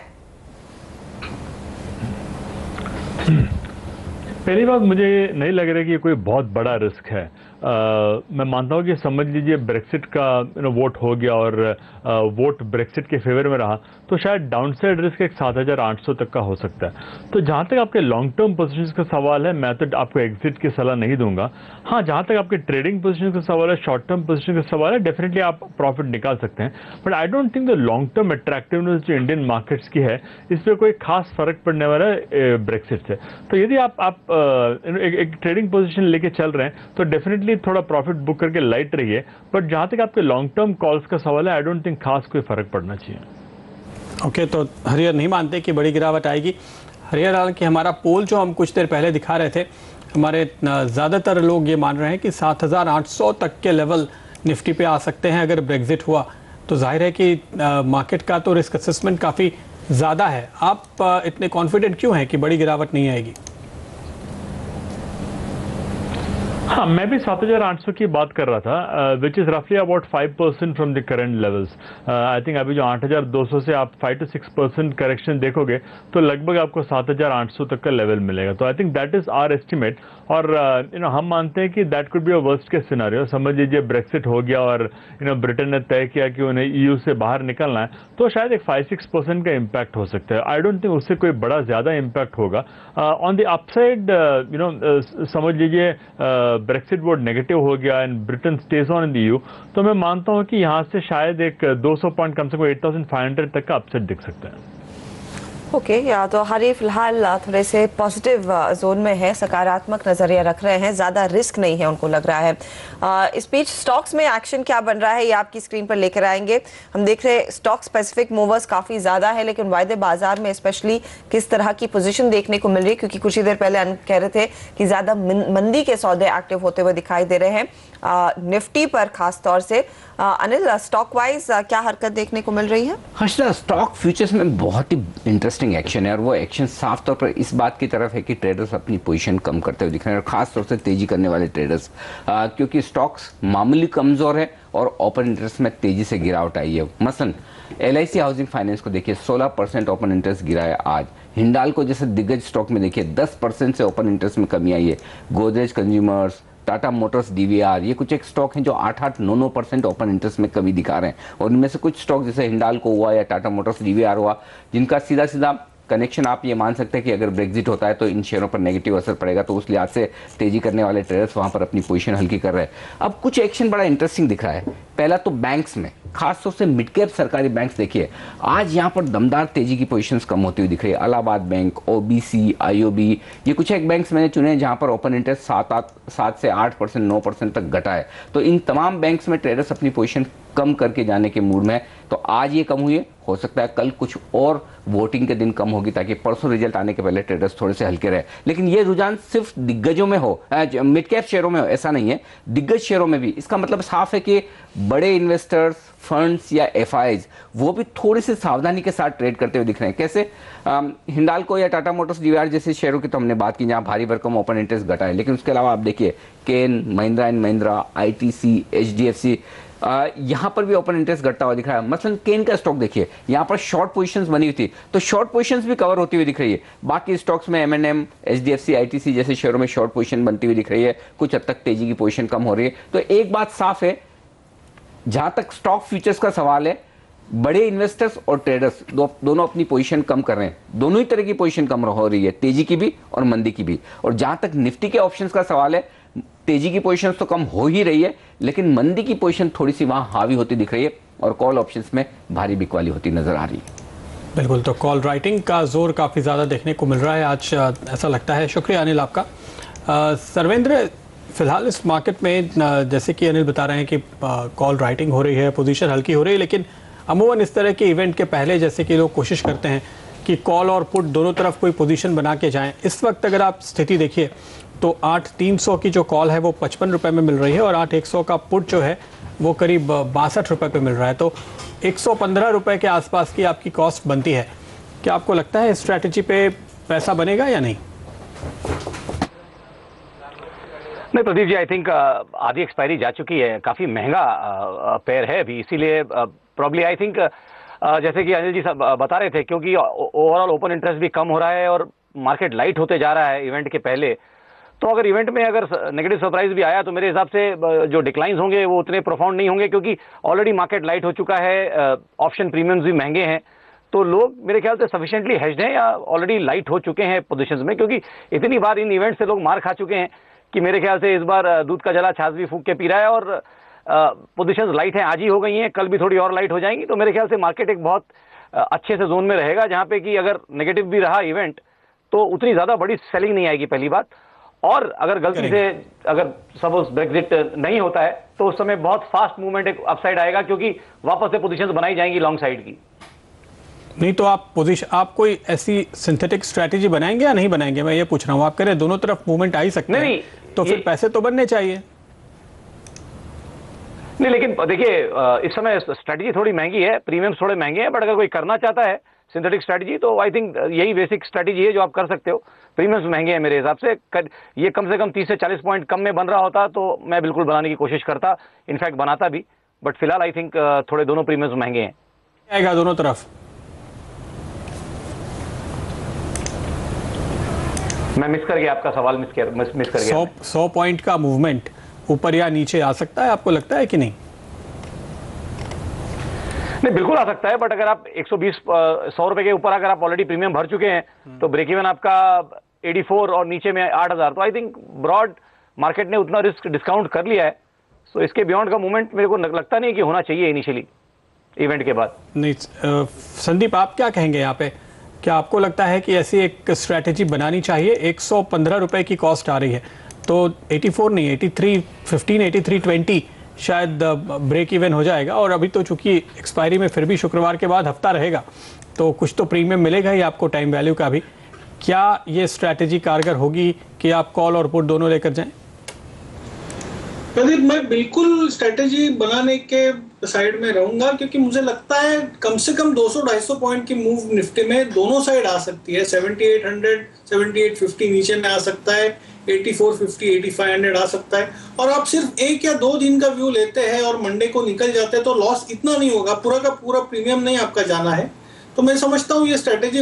पहली बात, मुझे नहीं लग रहा कि ये कोई बहुत बड़ा रिस्क है। मैं मानता हूँ कि समझ लीजिए ब्रेक्सिट का वोट हो गया और वोट ब्रेक्सिट के फेवर में रहा, तो शायद डाउनसाइड रिस्क एक 7800 तक का हो सकता है। तो जहाँ तक आपके लॉन्ग टर्म पोजीशंस का सवाल है, मैं तो आपको एग्जिट की सलाह नहीं दूंगा। हाँ, जहाँ तक आपके ट्रेडिंग पोजीशन का सवाल है, शॉर्ट टर्म पोजीशन का सवाल है, डेफिनेटली आप प्रॉफिट निकाल सकते हैं। But I don't think the long term attractiveness जो इंडियन मार्केट्स की है, इस पर कोई खास फर्क पड़ने वाला है ब्रेक्सिट से। तो यदि आप एक ट्रेडिंग पोजीशन लेके चल रहे हैं तो डेफिनेटली थोड़ा प्रॉफिट बुक करके लाइट रहिए। बट जहां तक आपके लॉन्ग टर्म कॉल्स का सवाल है, आई डोंट थिंक खास कोई फर्क पड़ना चाहिए। ओके, तो हरिहर नहीं मानते कि बड़ी गिरावट आएगी। हरिहर, हालांकि हमारा पोल जो हम कुछ देर पहले दिखा रहे थे, हमारे ज़्यादातर लोग ये मान रहे हैं कि 7800 तक के लेवल निफ्टी पे आ सकते हैं अगर ब्रेक्जिट हुआ। तो जाहिर है कि मार्केट का तो रिस्क असेसमेंट काफ़ी ज़्यादा है। आप इतने कॉन्फिडेंट क्यों हैं कि बड़ी गिरावट नहीं आएगी? हाँ, मैं भी 7800 की बात कर रहा था, विच इज रफली about 5% from the current levels. I think अभी जो 8200 से आप 5 to 6% करेक्शन देखोगे तो लगभग आपको 7800 तक का लेवल मिलेगा। तो I think that is our estimate. और हम मानते हैं कि that could be a worst case scenario. समझ लीजिए ब्रेक्सिट हो गया और ब्रिटेन ने तय किया कि उन्हें ईयू से बाहर निकलना है, तो शायद एक 5-6% का इम्पैक्ट हो सकता है। आई डोंट थिंक उससे कोई बड़ा ज्यादा इम्पैक्ट होगा। ऑन द अपसाइड समझ लीजिए ब्रेक्सिट वोट नेगेटिव हो गया and Britain stage on in the EU, तो मैं मानता हूं कि यहां से शायद एक 200 पॉइंट कम से कम 8500 तक का अपसेट दिख सकता है। ओके या तो हरी फिलहाल थोड़े से पॉजिटिव जोन में है, सकारात्मक नजरिया रख रहे हैं, ज्यादा रिस्क नहीं है उनको लग रहा है। इस बीच स्टॉक्स में एक्शन क्या बन रहा है ये आपकी स्क्रीन पर लेकर आएंगे। हम देख रहे हैं स्टॉक स्पेसिफिक मूवर्स काफी ज्यादा है, लेकिन वायदे बाजार में स्पेशली किस तरह की पोजीशन देखने को मिल रही है, क्योंकि कुछ ही देर पहले अनिल कह रहे थे कि ज्यादा मंदी के सौदे एक्टिव होते हुए दिखाई दे रहे हैं निफ्टी पर खास तौर से। अनिल, स्टॉक वाइज क्या हरकत देखने को मिल रही है? हर्षदा, स्टॉक फ्यूचर्स में बहुत ही इंटरेस्टिंग एक्शन है और वो एक्शन साफ तौर पर इस बात की तरफ है कि ट्रेडर्स अपनी पोजीशन कम करते हुए दिख रहे हैं, और खास तौर से तेजी करने वाले ट्रेडर्स, क्योंकि स्टॉक्स मामूली कमजोर है और ओपन इंटरेस्ट में तेजी से गिरावट आई है। मसलन LIC हाउसिंग फाइनेंस को देखिए 16% ओपन इंटरेस्ट गिरा है आज। हिंडाल्को जैसे दिग्गज स्टॉक में देखिए 10% से ओपन इंटरेस्ट में कमी आई है। Godrej consumers, Tata Motors, DVR, ये कुछ एक स्टॉक हैं जो 8-8, 9-9% ओपन इंटरेस्ट में कमी दिखा रहे हैं, और इनमें से कुछ स्टॉक जैसे हिंडाल्को हुआ या टाटा मोटर्स, DVR हुआ, जिनका सीधा सीधा कनेक्शन आप ये मान सकते हैं कि अगर ब्रेग्जिट होता है तो इन शेयरों पर नेगेटिव असर पड़ेगा, तो उस लिहाज से तेजी करने वाले ट्रेडर्स वहां पर अपनी पोजीशन हल्की कर रहे हैं। अब कुछ एक्शन बड़ा इंटरेस्टिंग दिख रहा है। पहला तो बैंक्स में, खासतौर से मिड कैप सरकारी बैंक्स देखिए, आज यहाँ पर दमदार तेजी की पोजीशंस कम होती हुई दिख रही है। इलाहाबाद बैंक, OBC, IOB, ये कुछ एक बैंक्स मैंने चुने जहां पर ओपन इंटरेस्ट 7 से 8%, 9% तक घटा है। तो इन तमाम बैंक्स में ट्रेडर्स अपनी पोजीशन कम करके जाने के मूड में है। तो आज ये कम हुई है, हो सकता है कल कुछ और वोटिंग के दिन कम होगी, ताकि परसों रिजल्ट आने के पहले ट्रेडर्स थोड़े से हल्के रहे। लेकिन ये रुझान सिर्फ दिग्गजों में हो, मिड कैप शेयरों में हो, ऐसा नहीं है, दिग्गज शेयरों में भी। इसका मतलब साफ है कि बड़े इन्वेस्टर्स, फंड्स या FIs वो भी थोड़ी सी सावधानी के साथ ट्रेड करते हुए दिख रहे हैं। कैसे? हिंडाल्को या टाटा मोटर्स, DVR जैसे शेयरों की तो हमने बात की जहां भारी भरकम ओपन इंटरेस्ट घटा है, लेकिन उसके अलावा आप देखिए केन, Mahindra and Mahindra, ITC, HDFC, यहां पर भी ओपन इंटरेस्ट घटता हुआ दिख रहा है। मसलन केन का स्टॉक देखिए, यहां पर शॉर्ट पोजीशंस बनी हुई थी, तो शॉर्ट पोजीशंस भी कवर होती हुई दिख रही है। बाकी स्टॉक्स में M&M, HDFC, ITC जैसे शेयरों में शॉर्ट पोजीशन बनती हुई दिख रही है, कुछ हद तक तेजी की पोजीशन कम हो रही है। तो एक बात साफ है, जहां तक स्टॉक फ्यूचर्स का सवाल है, बड़े इन्वेस्टर्स और ट्रेडर्स दोनों अपनी पोजीशन कम कर रहे हैं। दोनों ही तरह की पोजीशन कम हो रही है, तेजी की भी और मंदी की भी। और जहां तक निफ्टी के ऑप्शंस का सवाल है, तेजी की पोजीशन तो कम हो ही रही है, लेकिन मंदी की पोजीशन थोड़ी सी वहां हावी होती दिख रही है, और कॉल ऑप्शंस में भारी बिकवाली होती नजर आ रही है। बिल्कुल, तो कॉल राइटिंग का जोर काफ़ी ज़्यादा देखने को मिल रहा है आज, ऐसा लगता है। शुक्रिया अनिल आपका। सर्वेंद्र, फिलहाल इस मार्केट में जैसे कि अनिल बता रहे हैं कि कॉल राइटिंग हो रही है, पोजीशन हल्की हो रही है, लेकिन अमूमन इस तरह के इवेंट के पहले जैसे कि लोग कोशिश करते हैं कि कॉल और पुट दोनों तरफ कोई पोजीशन बना के जाएं। इस वक्त अगर आप स्थिति देखिए तो 8,300 की जो कॉल है वो 55 रुपये में मिल रही है, और 8,100 का पुट जो है वो करीब 62 रुपये पे मिल रहा है। तो 115 रुपये के आसपास की आपकी कॉस्ट बनती है। क्या आपको लगता है इस स्ट्रैटेजी पे पैसा बनेगा या नहीं? नहीं प्रदीप जी, आई थिंक आधी एक्सपायरी जा चुकी है, काफ़ी महंगा पेयर है अभी, इसीलिए प्रॉब्ली आई थिंक जैसे कि अनिल जी बता रहे थे, क्योंकि ओवरऑल ओपन इंटरेस्ट भी कम हो रहा है और मार्केट लाइट होते जा रहा है इवेंट के पहले। तो अगर इवेंट में अगर नेगेटिव सरप्राइज भी आया तो मेरे हिसाब से जो डिक्लाइंस होंगे वो उतने प्रोफाउंड नहीं होंगे, क्योंकि ऑलरेडी मार्केट लाइट हो चुका है, ऑप्शन प्रीमियम्स भी महंगे हैं, तो लोग मेरे ख्याल से सफिशिएंटली हेज्ड हैं या ऑलरेडी लाइट हो चुके हैं पोजीशंस में, क्योंकि इतनी बार इन इवेंट से लोग मार खा चुके हैं कि मेरे ख्याल से इस बार दूध का जला छाछ भी फूंक के पी रहा है, और पोजीशंस लाइट हैं, आज ही हो गई हैं, कल भी थोड़ी और लाइट हो जाएंगी। तो मेरे ख्याल से मार्केट एक बहुत अच्छे से जोन में रहेगा, जहां पे कि अगर नेगेटिव भी रहा इवेंट तो उतनी ज्यादा बड़ी सेलिंग नहीं आएगी, पहली बात। और अगर गलती से अगर सपोज ब्रेक्जिट नहीं होता है तो उस समय बहुत फास्ट मूवमेंट एक अपसाइड आएगा, क्योंकि वापस से पोजीशंस बनाई जाएंगी लॉन्ग साइड की। नहीं तो आप कोई ऐसी सिंथेटिक स्ट्रैटेजी बनाएंगे या नहीं बनाएंगे, मैं ये पूछ रहा हूँ। आप कह रहे हैं दोनों तरफ मूवमेंट आ ही सकते हैं, तो फिर पैसे तो बनने चाहिए। नहीं, लेकिन देखिए इस समय स्ट्रैटेजी थोड़ी महंगी है, प्रीमियम्स थोड़े महंगे हैं, बट अगर कोई करना चाहता है सिंथेटिक स्ट्रैटेजी तो आई थिंक यही बेसिक स्ट्रैटेजी है जो आप कर सकते हो। प्रीमियम्स महंगे हैं मेरे हिसाब से, ये कम से कम 30 से 40 पॉइंट कम में बन रहा होता तो मैं बिल्कुल बनाने की कोशिश करता, इनफैक्ट बनाता भी, बट फिलहाल आई थिंक थोड़े दोनों प्रीमियम्स महंगे हैं। आएगा दोनों तरफ? मैं मिस कर गया आपका सवाल, मिस कर गया। 100 पॉइंट का मूवमेंट ऊपर या नीचे आ सकता है, आपको लगता है कि नहीं? नहीं, बिल्कुल आ सकता है, बट अगर आप 100 रुपए के ऊपर अगर आप ऑलरेडी प्रीमियम भर चुके हैं तो ब्रेक इवन आपका 84 और नीचे में 8,000, तो आई थिंक ब्रॉड मार्केट ने उतना रिस्क डिस्काउंट कर लिया है। सो इसके बियॉन्ड का मूवमेंट मेरे को लगता नहीं कि होना चाहिए इनिशियली इवेंट के बाद। नहीं, संदीप आप क्या कहेंगे यहाँ पे? क्या आपको लगता है कि ऐसी एक स्ट्रैटेजी बनानी चाहिए? 115 रुपए की कॉस्ट आ रही है, तो 84 नहीं 83.15 83.20 शायद ब्रेक इवन हो जाएगा। और अभी तो चूंकि एक्सपायरी में फिर भी शुक्रवार के बाद हफ्ता रहेगा, तो कुछ तो प्रीमियम मिलेगा ही आपको टाइम वैल्यू का भी। क्या ये स्ट्रैटेजी कारगर होगी कि आप कॉल और पुट दोनों लेकर जाएं? प्रदीप, मैं बिल्कुल स्ट्रैटेजी बनाने के साइड में रहूंगा, क्योंकि मुझे लगता है कम से कम 200-250 पॉइंट की मूव निफ्टी में दोनों साइड आ सकती है। 7800 7850 नीचे में आ सकता है, 8450 8500 आ सकता है। और आप सिर्फ 1 या 2 दिन का व्यू लेते हैं और मंडे को निकल जाते हैं तो लॉस इतना नहीं होगा, पूरा का पूरा प्रीमियम नहीं आपका जाना है। तो मैं समझता हूँ ये स्ट्रैटेजी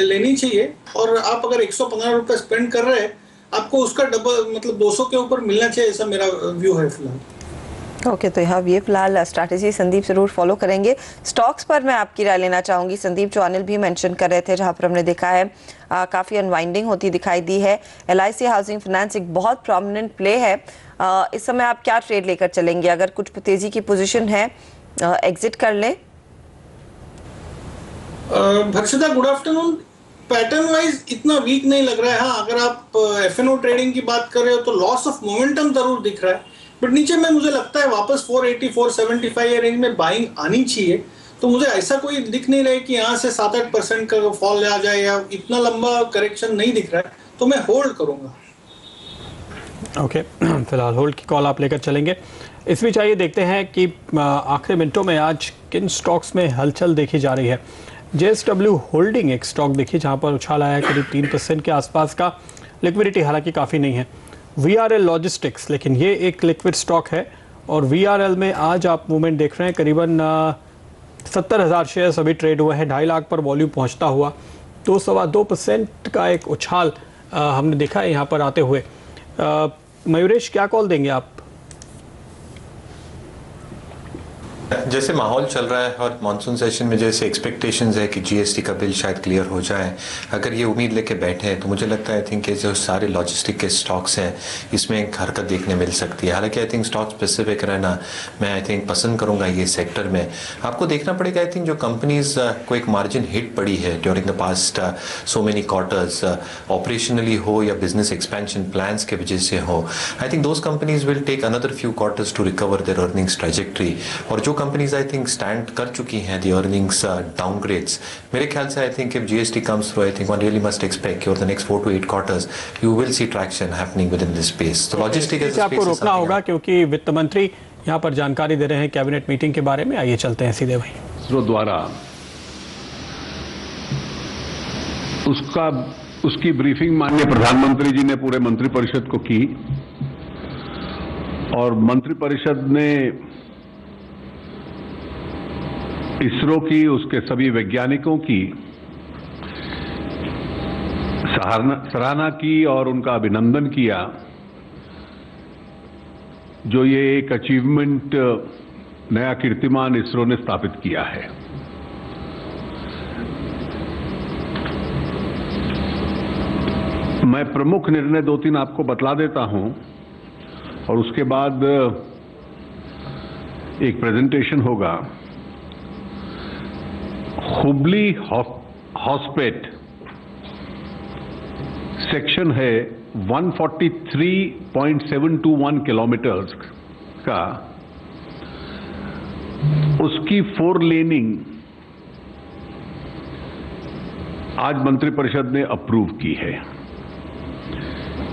लेनी चाहिए। और आप अगर 115 रुपए स्पेंड कर रहे हैं, आपको उसका डबल मतलब 200 के ऊपर मिलना चाहिए, ऐसा मेरा व्यू है फिलहाल। ओके, तो यहाँ ये फिलहाल स्ट्रैटेजी संदीप जरूर फॉलो करेंगे। स्टॉक्स पर मैं आपकी राय लेना चाहूंगी संदीप, जो अनिल भी मेंशन कर रहे थे, जहां पर हमने देखा है काफ़ी अनवाइंडिंग होती दिखाई दी है। LIC हाउसिंग फाइनेंस एक बहुत प्रोमिनेंट प्ले है। इस समय आप क्या ट्रेड लेकर चलेंगे? अगर कुछ तेजी की पोजीशन है, एग्जिट कर लें? भर्षिता, गुड आफ्टरनून। पैटर्न वाइज इतना वीक नहीं लग रहा है। हाँ, अगर आप F&O ट्रेडिंग की बात कर रहे हो तो लॉस ऑफ मोमेंटम जरूर दिख रहा है, बट नीचे में मुझे लगता है वापस 480 475 रेंज में बाइंग आनी चाहिए। तो मुझे ऐसा कोई दिख नहीं रहा है कि यहाँ से 7-8% का फॉल आ जाए, या इतना लंबा करेक्शन नहीं दिख रहा है, तो मैं होल्ड करूंगा। ओके, फिलहाल होल्ड की कॉल आप लेकर चलेंगे। इस बीच आइए देखते हैं कि आखिरी मिनटों में आज किन स्टॉक्स में हलचल देखी जा रही है। JSW होल्डिंग एक स्टॉक देखिए जहां पर उछाल आया करीब 3% के आसपास का। लिक्विडिटी हालांकि काफ़ी नहीं है। VRL लॉजिस्टिक्स, लेकिन ये एक लिक्विड स्टॉक है और VRL में आज आप मूवमेंट देख रहे हैं। करीबन 70,000 शेयर्स अभी ट्रेड हुए हैं, 2.5 लाख पर वॉल्यूम पहुंचता हुआ 2-2.25% का एक उछाल हमने देखा है यहाँ पर आते हुए। मयूरेश, क्या कॉल देंगे आप? जैसे माहौल चल रहा है और मानसून सेशन में जैसे एक्सपेक्टेशंस है कि GST का बिल शायद क्लियर हो जाए, अगर ये उम्मीद लेके बैठे हैं तो मुझे लगता है आई थिंक जो सारे लॉजिस्टिक के स्टॉक्स हैं इसमें एक हरकत देखने मिल सकती है। हालांकि आई थिंक स्टॉक स्पेसिफिक रहना मैं आई थिंक पसंद करूंगा ये सेक्टर में। आपको देखना पड़ेगा आई थिंक जो कंपनीज को एक मार्जिन हिट पड़ी है during the past so many quarters, operationally हो या बिजनेस एक्सपेंशन प्लान्स के वजह से हो, I think those companies will take another few quarters to recover their earnings trajectory. और जो कंपनीज आई थिंक स्टैंड कर चुकी हैं द अर्निंग्स डाउनग्रेड्स, मेरे ख्याल से I think if GST comes through, I think one really must expect over the next 4 to 8 quarters you will see traction happening with in this space. तो logistic as a space आपको रोकना होगा क्योंकि वित्त मंत्री यहाँ पर जानकारी दे रहे हैं कैबिनेट मीटिंग के बारे में। आइए चलते हैं सीधे वहीं। इसरो द्वारा उसकी ब्रीफिंग माननीय प्रधानमंत्री जी ने पूरे मंत्रिपरिषद को की और मंत्रिपरिषद ने इसरो की, उसके सभी वैज्ञानिकों की सराहना की और उनका अभिनंदन किया, जो ये एक अचीवमेंट, नया कीर्तिमान इसरो ने स्थापित किया है। मैं प्रमुख निर्णय 2-3 आपको बतला देता हूं और उसके बाद एक प्रेजेंटेशन होगा। हुबली हॉस्पेट सेक्शन है 143.721 किलोमीटर्स का, उसकी 4 लेनिंग आज मंत्रिपरिषद ने अप्रूव की है।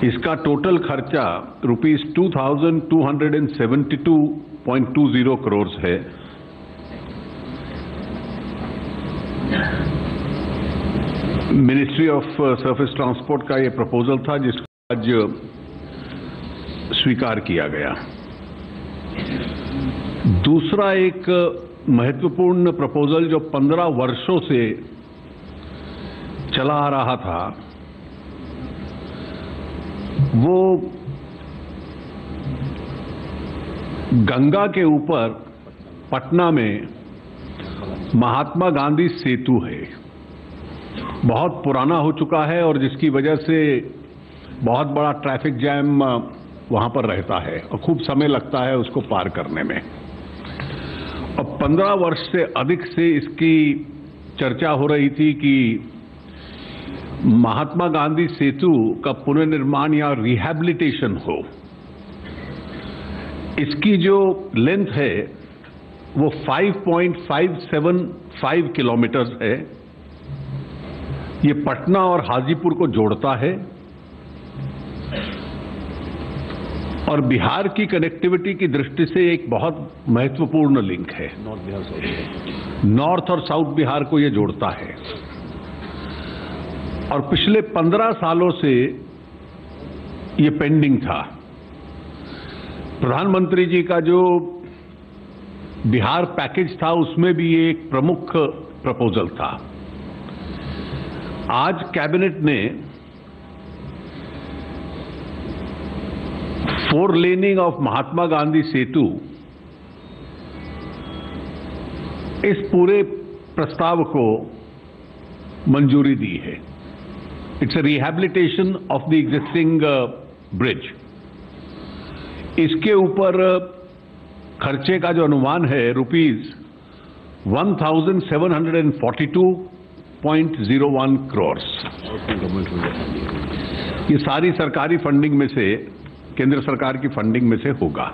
इसका टोटल खर्चा ₹2272.20 करोड़ है। मिनिस्ट्री ऑफ सरफेस ट्रांसपोर्ट का ये प्रपोजल था जिसको आज स्वीकार किया गया। दूसरा एक महत्वपूर्ण प्रपोजल जो 15 वर्षों से चला आ रहा था, वो गंगा के ऊपर पटना में महात्मा गांधी सेतु है। बहुत पुराना हो चुका है और जिसकी वजह से बहुत बड़ा ट्रैफिक जैम वहां पर रहता है और खूब समय लगता है उसको पार करने में। और 15 वर्ष से अधिक से इसकी चर्चा हो रही थी कि महात्मा गांधी सेतु का पुनर्निर्माण या रिहैबिलिटेशन हो। इसकी जो लेंथ है वो 5.575 किलोमीटर है। ये पटना और हाजीपुर को जोड़ता है और बिहार की कनेक्टिविटी की दृष्टि से एक बहुत महत्वपूर्ण लिंक है। नॉर्थ और साउथ बिहार को ये जोड़ता है और पिछले 15 सालों से ये पेंडिंग था। प्रधानमंत्री जी का जो बिहार पैकेज था उसमें भी ये एक प्रमुख प्रपोजल था। आज कैबिनेट ने 4 लेनिंग ऑफ महात्मा गांधी सेतु इस पूरे प्रस्ताव को मंजूरी दी है। It's a rehabilitation of the existing bridge. इसके ऊपर खर्चे का जो अनुमान है ₹1742.01 करोड़। ये सारी सरकारी फंडिंग में से, केंद्र सरकार की फंडिंग में से होगा।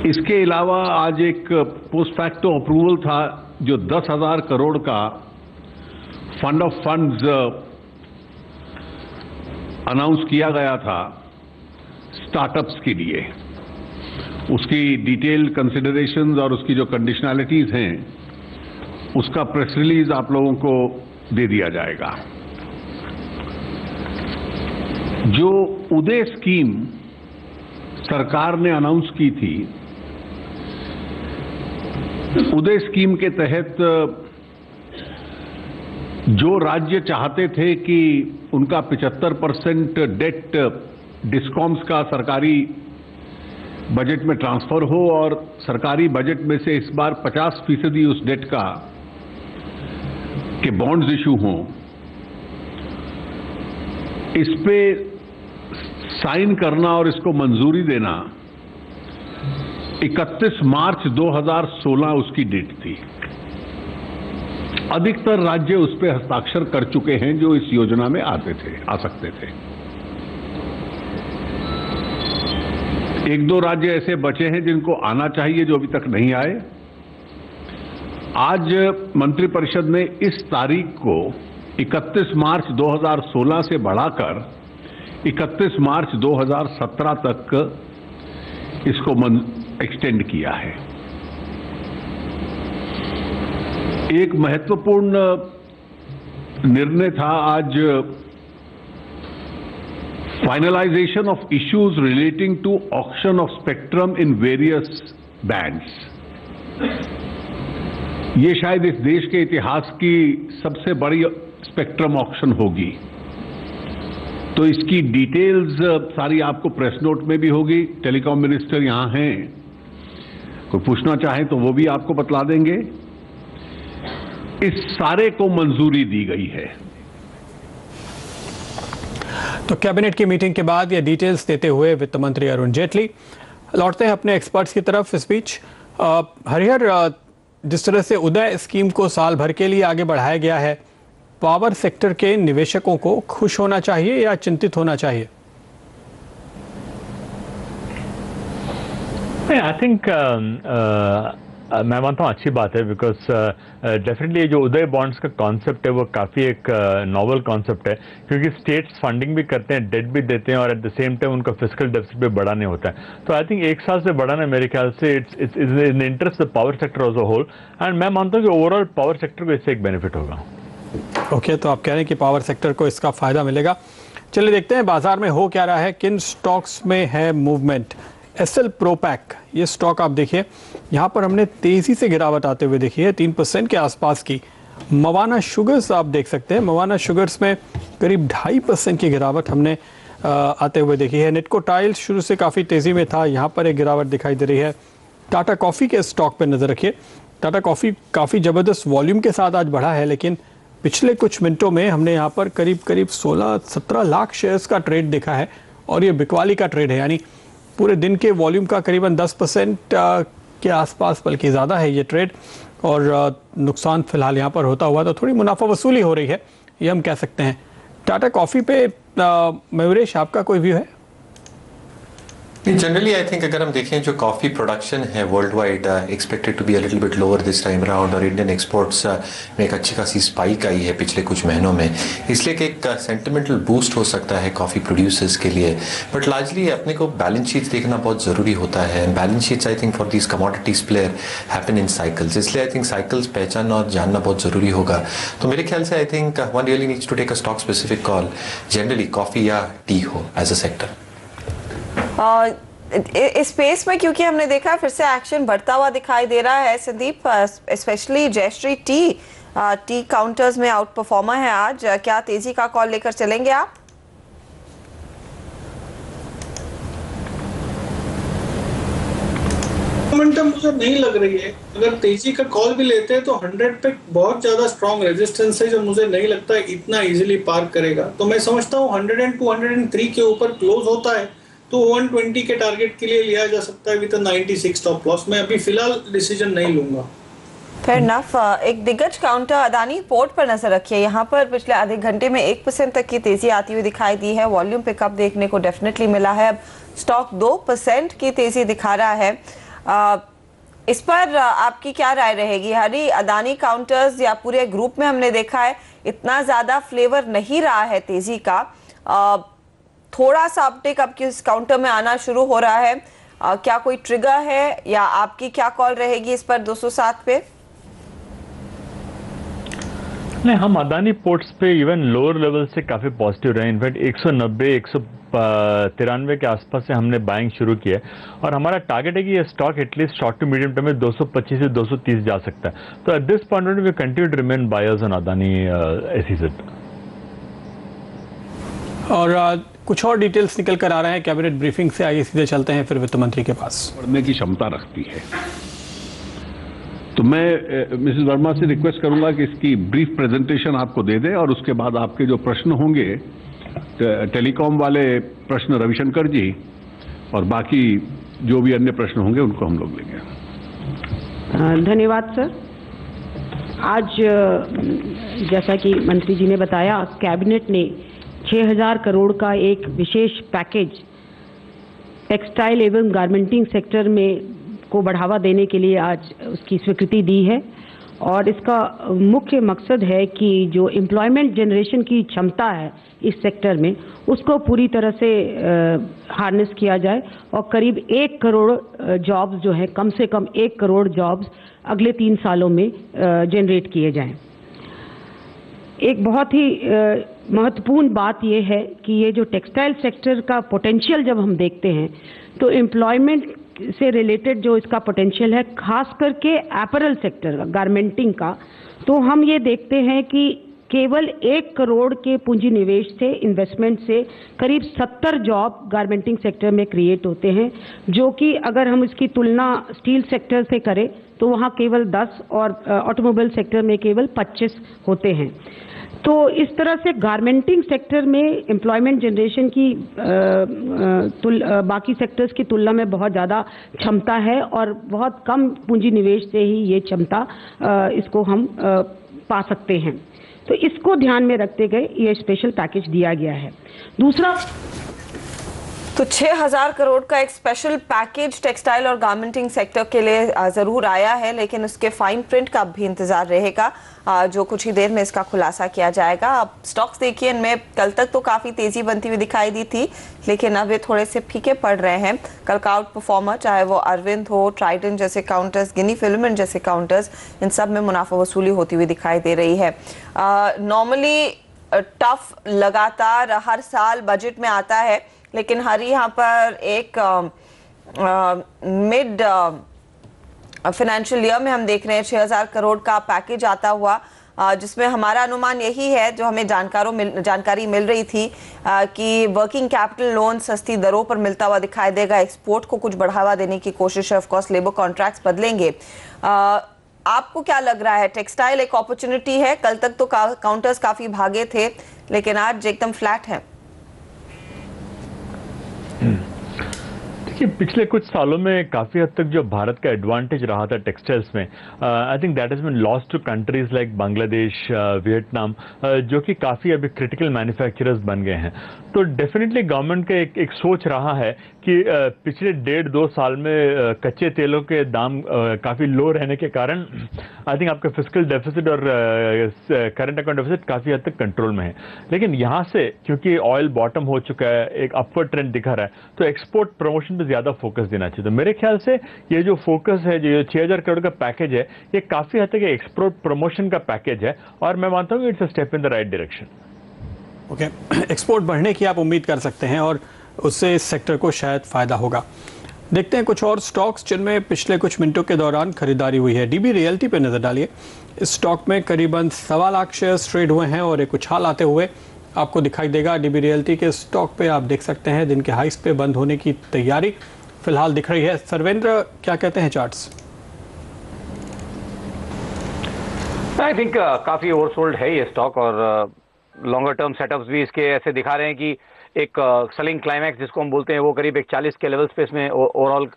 इसके अलावा आज एक पोस्ट फैक्टो अप्रूवल था जो 10,000 करोड़ का फंड ऑफ फंड्स अनाउंस किया गया था स्टार्टअप्स के लिए। उसकी डिटेल कंसिडरेशंस और उसकी जो कंडीशनैलिटीज हैं उसका प्रेस रिलीज आप लोगों को दे दिया जाएगा। जो उदय स्कीम सरकार ने अनाउंस की थी, उदय स्कीम के तहत जो राज्य चाहते थे कि उनका 75% डेट डिस्कॉम्स का सरकारी बजट में ट्रांसफर हो और सरकारी बजट में से इस बार 50% उस डेट का के बॉन्ड्स इशू हों, इस पे साइन करना और इसको मंजूरी देना 31 मार्च 2016 उसकी डेट थी। अधिकतर राज्य उस पे हस्ताक्षर कर चुके हैं जो इस योजना में आ सकते थे। 1-2 राज्य ऐसे बचे हैं जिनको आना चाहिए जो अभी तक नहीं आए। आज मंत्रिपरिषद ने इस तारीख को 31 मार्च 2016 से बढ़ाकर 31 मार्च 2017 तक इसको एक्सटेंड किया है। एक महत्वपूर्ण निर्णय था आज finalisation of issues relating to auction of spectrum in various bands. ये शायद इस देश के इतिहास की सबसे बड़ी स्पेक्ट्रम ऑक्शन होगी। तो इसकी डिटेल्स सारी आपको प्रेस नोट में भी होगी। टेलीकॉम मिनिस्टर यहां हैं, कोई पूछना चाहे तो वो भी आपको बतला देंगे। इस सारे को मंजूरी दी गई है। तो कैबिनेट की मीटिंग के बाद ये डिटेल्स देते हुए वित्त मंत्री अरुण जेटली। लौटते हैं अपने एक्सपर्ट्स की तरफ। इस बीच हरिहर, जिस तरह से उदय स्कीम को साल भर के लिए आगे बढ़ाया गया है, पावर सेक्टर के निवेशकों को खुश होना चाहिए या चिंतित होना चाहिए? आई थिंक मैं मानता हूँ अच्छी बात है, बिकॉज डेफिनेटली जो उदय बॉन्ड्स का कॉन्सेप्ट है वो काफ़ी एक नॉवल कॉन्सेप्ट है, क्योंकि स्टेट्स फंडिंग भी करते हैं, डेट भी देते हैं और एट द सेम टाइम उनका फिस्कल डेफिसिट भी बढ़ाने होता है। तो आई थिंक 1 साल से बढ़ाना मेरे ख्याल से it's in interest the power sector as a whole, and मैं मानता हूँ कि ओवरऑल पावर सेक्टर को इससे एक बेनिफिट होगा। ओके, तो आप कह रहे हैं कि पावर सेक्टर को इसका फायदा मिलेगा। चलिए देखते हैं बाजार में हो क्या रहा है, किन स्टॉक्स में है मूवमेंट। एसएल प्रोपैक, ये स्टॉक आप देखिए, यहाँ पर हमने तेजी से गिरावट आते हुए देखी है, 3% के आसपास की। मवाना शुगर्स आप देख सकते हैं, मवाना शुगर्स में करीब 2.5% की गिरावट हमने आते हुए देखी है। निटको टाइल्स शुरू से काफ़ी तेज़ी में था, यहाँ पर एक गिरावट दिखाई दे रही है। टाटा कॉफ़ी के स्टॉक पर नज़र रखिए, टाटा कॉफ़ी काफ़ी ज़बरदस्त वॉल्यूम के साथ आज बढ़ा है, लेकिन पिछले कुछ मिनटों में हमने यहाँ पर करीब 16-17 लाख शेयर्स का ट्रेड देखा है, और ये बिकवाली का ट्रेड है, यानी पूरे दिन के वॉल्यूम का करीबन 10% के आसपास, बल्कि ज़्यादा है ये ट्रेड। और नुकसान फिलहाल यहाँ पर होता हुआ तो थोड़ी मुनाफा वसूली हो रही है, ये हम कह सकते हैं। टाटा कॉफ़ी पे मयूरेश आपका कोई व्यू है? जनरली आई थिंक अगर हम देखें जो कॉफ़ी प्रोडक्शन है world wide expected to be a little bit lower this time around, और इंडियन एक्सपोर्ट्स में एक अच्छी खासी स्पाइक आई है पिछले कुछ महीनों में, इसलिए कि एक सेंटिमेंटल बूस्ट हो सकता है कॉफ़ी प्रोड्यूसर्स के लिए। बट लार्जली अपने को बैलेंस शीट्स देखना बहुत ज़रूरी होता है। Balance sheets I think for this commodities player happen in cycles, इसलिए आई थिंक साइकिल्स पहचानना और जानना बहुत ज़रूरी होगा। तो मेरे ख्याल से I think one really needs to take a stock specific call, generally coffee या टी हो एज अ सेक्टर। इस स्पेस में क्योंकि हमने देखा फिर से एक्शन बढ़ता हुआ दिखाई दे रहा है Sandeep, specially Jayshree Tea counters में आउट परफॉर्मर है आज, क्या तेजी का कॉल लेकर चलेंगे आप? मोमेंटम मुझे नहीं लग रही है। अगर तेजी का कॉल भी लेते हैं तो 100 पे बहुत ज्यादा स्ट्रॉन्ग रेजिस्टेंस है जो मुझे नहीं लगता है इतना इजीली पार करेगा। तो मैं समझता हूँ 102, 103 के ऊपर क्लोज होता है तो 120 के टारगेट के लिए लिया जा सकता है विद 96 स्टॉप लॉस। मैं अभी फिलहाल डिसीजन नहीं लूंगा। Fair enough. एक दिग्गज काउंटर अदानी पोर्ट पर नजर रखिए। यहाँ पर पिछले आधे घंटे में 1% तक की तेजी आती हुई दिखाई दी है। वॉल्यूम पिकअप देखने को डेफिनेटली मिला है। अब स्टॉक 2% की तेजी दिखा रहा है। इस पर आपकी क्या राय रहेगी? हरी, अदानी काउंटर्स या पूरे ग्रुप में हमने देखा है इतना ज्यादा फ्लेवर नहीं रहा है तेजी का, थोड़ा सा अपटेक अब किस काउंटर में आना शुरू हो रहा है, क्या कोई ट्रिगर है या आपकी क्या कॉल रहेगी इस पर 207 पे? नहीं, हम अदानी पोर्ट्स पे इवन लोअर लेवल से काफी पॉजिटिव रहे। इनफैक्ट 190, 193 के आसपास से हमने बाइंग शुरू किया और हमारा टारगेट है कि ये stock at least short to medium term में 225 से 230 जा सकता है। तो at this point we continue to remain buyers on Adani SEZ. और कुछ और डिटेल्स निकल कर आ रहे हैं कैबिनेट ब्रीफिंग से, आइए सीधे चलते हैं फिर वित्त मंत्री के पास। बढ़ने की क्षमता रखती है। तो मैं मिसेस वर्मा से रिक्वेस्ट करूंगा कि इसकी ब्रीफ प्रेजेंटेशन आपको दे दें और उसके बाद आपके जो प्रश्न होंगे, टेलीकॉम वाले प्रश्न रविशंकर जी और बाकी जो भी अन्य प्रश्न होंगे उनको हम लोग लेंगे। धन्यवाद सर। आज जैसा कि मंत्री जी ने बताया, कैबिनेट ने 6000 करोड़ का एक विशेष पैकेज टेक्सटाइल एवं गारमेंटिंग सेक्टर में को बढ़ावा देने के लिए आज उसकी स्वीकृति दी है। और इसका मुख्य मकसद है कि जो एम्प्लॉयमेंट जनरेशन की क्षमता है इस सेक्टर में उसको पूरी तरह से हार्नेस किया जाए और करीब 1 करोड़ जॉब्स जो है, कम से कम 1 करोड़ जॉब्स अगले 3 सालों में जनरेट किए जाएं। एक बहुत ही महत्वपूर्ण बात यह है कि ये जो टेक्सटाइल सेक्टर का पोटेंशियल जब हम देखते हैं तो एम्प्लॉयमेंट से रिलेटेड जो इसका पोटेंशियल है, खास करके एपरल सेक्टर का, गारमेंटिंग का, तो हम ये देखते हैं कि केवल 1 करोड़ के पूंजी निवेश से, इन्वेस्टमेंट से करीब 70 जॉब गारमेंटिंग सेक्टर में क्रिएट होते हैं, जो कि अगर हम इसकी तुलना स्टील सेक्टर से करें तो वहाँ केवल 10 और ऑटोमोबाइल सेक्टर में केवल 25 होते हैं। तो इस तरह से गारमेंटिंग सेक्टर में एम्प्लॉयमेंट जनरेशन की बाकी सेक्टर्स की तुलना में बहुत ज़्यादा क्षमता है और बहुत कम पूंजी निवेश से ही ये क्षमता इसको हम पा सकते हैं। तो इसको ध्यान में रखते गए ये स्पेशल पैकेज दिया गया है। दूसरा, तो 6000 करोड़ का एक स्पेशल पैकेज टेक्सटाइल और गारमेंटिंग सेक्टर के लिए जरूर आया है, लेकिन उसके फाइन प्रिंट का भी इंतजार रहेगा, जो कुछ ही देर में इसका खुलासा किया जाएगा। अब स्टॉक्स देखिए, इनमें कल तक तो काफी तेजी बनती हुई दिखाई दी थी, लेकिन अब ये थोड़े से फीके पड़ रहे हैं। कल का आउट परफॉर्मर चाहे वो अरविंद हो, ट्राइडेंट जैसे काउंटर्स, गिनी फिलामेंट जैसे काउंटर्स, इन सब में मुनाफा वसूली होती हुई दिखाई दे रही है। नॉर्मली टफ लगातार हर साल बजट में आता है, लेकिन हर यहाँ पर एक मिड फाइनेंशियल ईयर में हम देख रहे हैं 6000 करोड़ का पैकेज आता हुआ, जिसमें हमारा अनुमान यही है, जो हमें जानकारी मिल रही थी, कि वर्किंग कैपिटल लोन सस्ती दरों पर मिलता हुआ दिखाई देगा। एक्सपोर्ट को कुछ बढ़ावा देने की कोशिश है, ऑफ कोर्स लेबर कॉन्ट्रैक्ट्स बदलेंगे। आपको क्या लग रहा है, टेक्सटाइल एक अपॉर्चुनिटी है? कल तक तो काउंटर्स काफी भागे थे, लेकिन आज एकदम फ्लैट है। कि पिछले कुछ सालों में काफ़ी हद तक जो भारत का एडवांटेज रहा था टेक्सटाइल्स में, I think that has been lost to countries like Bangladesh, Vietnam, जो कि काफ़ी अभी क्रिटिकल मैन्युफैक्चरर्स बन गए हैं। तो डेफिनेटली गवर्नमेंट का एक सोच रहा है कि पिछले 1.5-2 साल में कच्चे तेलों के दाम काफ़ी लो रहने के कारण आई थिंक आपका फिस्कल डेफिसिट और करंट अकाउंट डेफिसिट काफ़ी हद तक कंट्रोल में है। लेकिन यहाँ से क्योंकि ऑयल बॉटम हो चुका है, एक अपवर्ड ट्रेंड दिखा रहा है, तो एक्सपोर्ट प्रमोशन पे ज़्यादा फोकस देना चाहिए। तो मेरे ख्याल से ये जो फोकस है, जो 6,000 करोड़ का पैकेज है, ये काफ़ी हद तक एक्सपोर्ट प्रमोशन का पैकेज है और मैं मानता हूँ it's a step in the right direction. Okay, export बढ़ने की आप उम्मीद कर सकते हैं और उससे इस सेक्टर को शायद फ़ायदा होगा। देखते हैं कुछ और स्टॉक्स जिनमें पिछले कुछ मिनटों के दौरान खरीदारी हुई है। डीबी रियल्टी पे नज़र डालिए। इस स्टॉक में करीबन 1.25 लाख शेयर्स ट्रेड हुए हैं और एक उछाल आते हुए आपको दिखाई देगा। डीबी रियल्टी के स्टॉक पे आप देख सकते हैं दिन के हाइस पे बंद होने की तैयारी फिलहाल दिख रही है। सर्वेंद्र, क्या कहते हैं चार्ट्स? आई थिंक काफ़ी ओवरसोल्ड है ये स्टॉक और लॉन्गर टर्म सेटअप्स भी इसके ऐसे दिखा रहे हैं कि एक सेलिंग क्लाइमैक्स जिसको हम बोलते हैं वो करीब एक 40 के लेवल्स पे इसमें ओवरऑल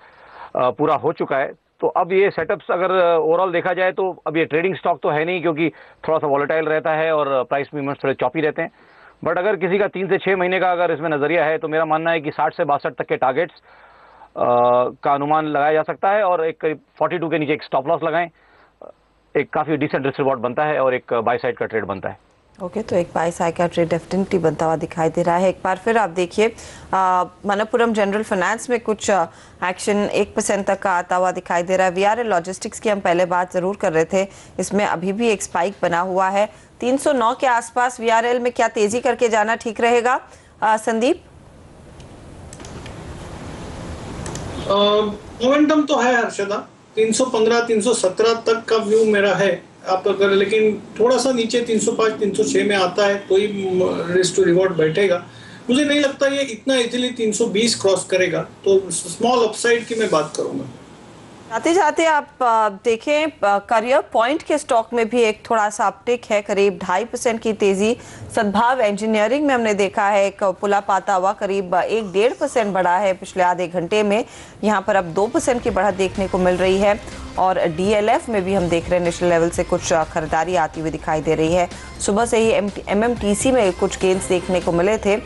पूरा हो चुका है। तो अब ये सेटअप्स अगर ओवरऑल देखा जाए तो अब ये ट्रेडिंग स्टॉक तो है नहीं, क्योंकि थोड़ा सा वॉलेटाइल रहता है और प्राइस मूवमेंट्स थोड़े चॉपी रहते हैं। बट अगर किसी का 3 से 6 महीने का अगर इसमें नज़रिया है तो मेरा मानना है कि 60 से 62 तक के टारगेट्स का अनुमान लगाया जा सकता है और एक करीब 42 के नीचे एक स्टॉप लॉस लगाएं, एक काफ़ी डिसेंट रिस्क रिवॉर्ड बनता है और एक बाय साइड का ट्रेड बनता है। ओके, तो एक बाय साइड का ट्रेड डेफिनेटली बनता हुआ दिखाई दे रहा है। एक बार फिर आप देखिए मनप्पुरम जनरल फाइनेंस में कुछ एक्शन 1% तक का आता हुआ दिखाई दे रहा है। वीआरएल लॉजिस्टिक्स की हम पहले बात जरूर कर रहे थे, इसमें अभी भी एक स्पाइक बना हुआ है 309 के आसपास। वीआरएल में क्या तेजी करके जाना ठीक रहेगा संदीप? मोमेंटम तो है हर्षदा, 315-317 तक का व्यू मेरा है। आप अगर लेकिन थोड़ा सा नीचे 305-306 में आता है तो ही रिस्क टू रिवॉर्ड बैठेगा। मुझे नहीं लगता ये इतना इजीली 320 क्रॉस करेगा, तो स्मॉल अपसाइड की मैं बात करूंगा। जाते जाते आप देखें करियर पॉइंट के स्टॉक में भी एक थोड़ा सा अपटिक है, करीब 2.5% की तेजी। सद्भाव इंजीनियरिंग में हमने देखा है एक पुला पाता हुआ करीब 1-1.5% बढ़ा है पिछले आधे घंटे में। यहाँ पर अब 2% की बढ़त देखने को मिल रही है और डीएलएफ में भी हम देख रहे हैं नेशनल लेवल से कुछ खरीदारी आती हुई दिखाई दे रही है। सुबह से ही एमएमटीसी में कुछ गेंस देखने को मिले थे।